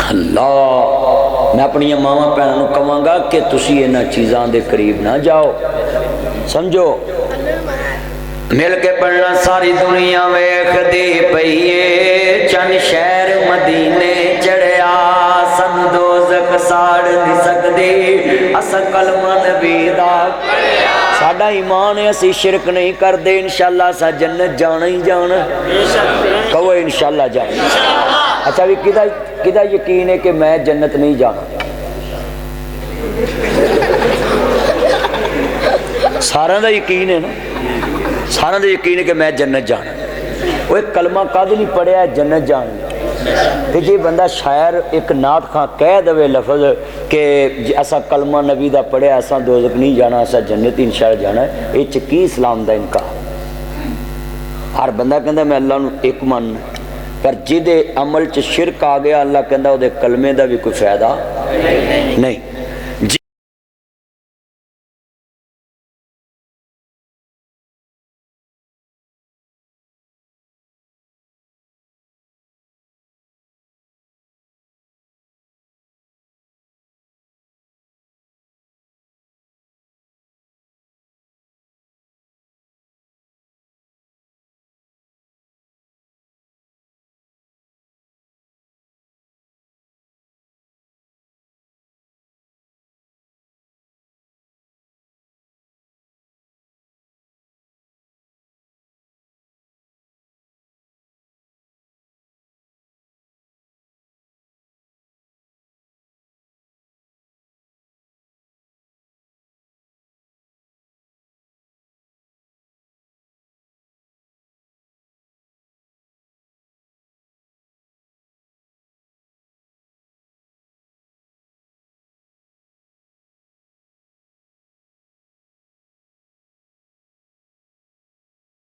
اللہ میں اپنی ماواں بھنوں نو کہاں گا کہ تسی انہاں چیزاں دے قریب نہ جاؤ. سمجھو مل کے پڑھنا ساری دنیا ویکھ دی پئیے چند شہر مدینے چڑھیا سن دوزخ ساڑ نہیں سکدی اسا کلمہ نبی دا ساڈا ایمان ہے اسی شرک نہیں کردے انشاءاللہ اسا جنت جانا ہی جانا. کہو انشاءاللہ جانا. اچھا بھی کدا یقین ہے کہ میں جنت نہیں جانا؟ سارا دا یقین ہے نا سارا دا یقین ہے کہ میں جنت جانا. وہ ایک کلمہ کد نہیں پڑھیا ہے جنت جانا. کہ جی بندہ شاعر ایک نعت خاں کہہ دے لفظ کہ اسا کلمہ نبی دا پڑھیا اسا دوزخ نہیں جانا اسا جنت انشاءاللہ جانا ہے. یہ چکی اسلام دا انکار. ہر بندہ کہندا میں اللہ نو ایک ماننا پر جدے عمل چ شرک آ گیا اللہ کہندا او دے کلمے دا بھی کوئی فائدہ نہیں.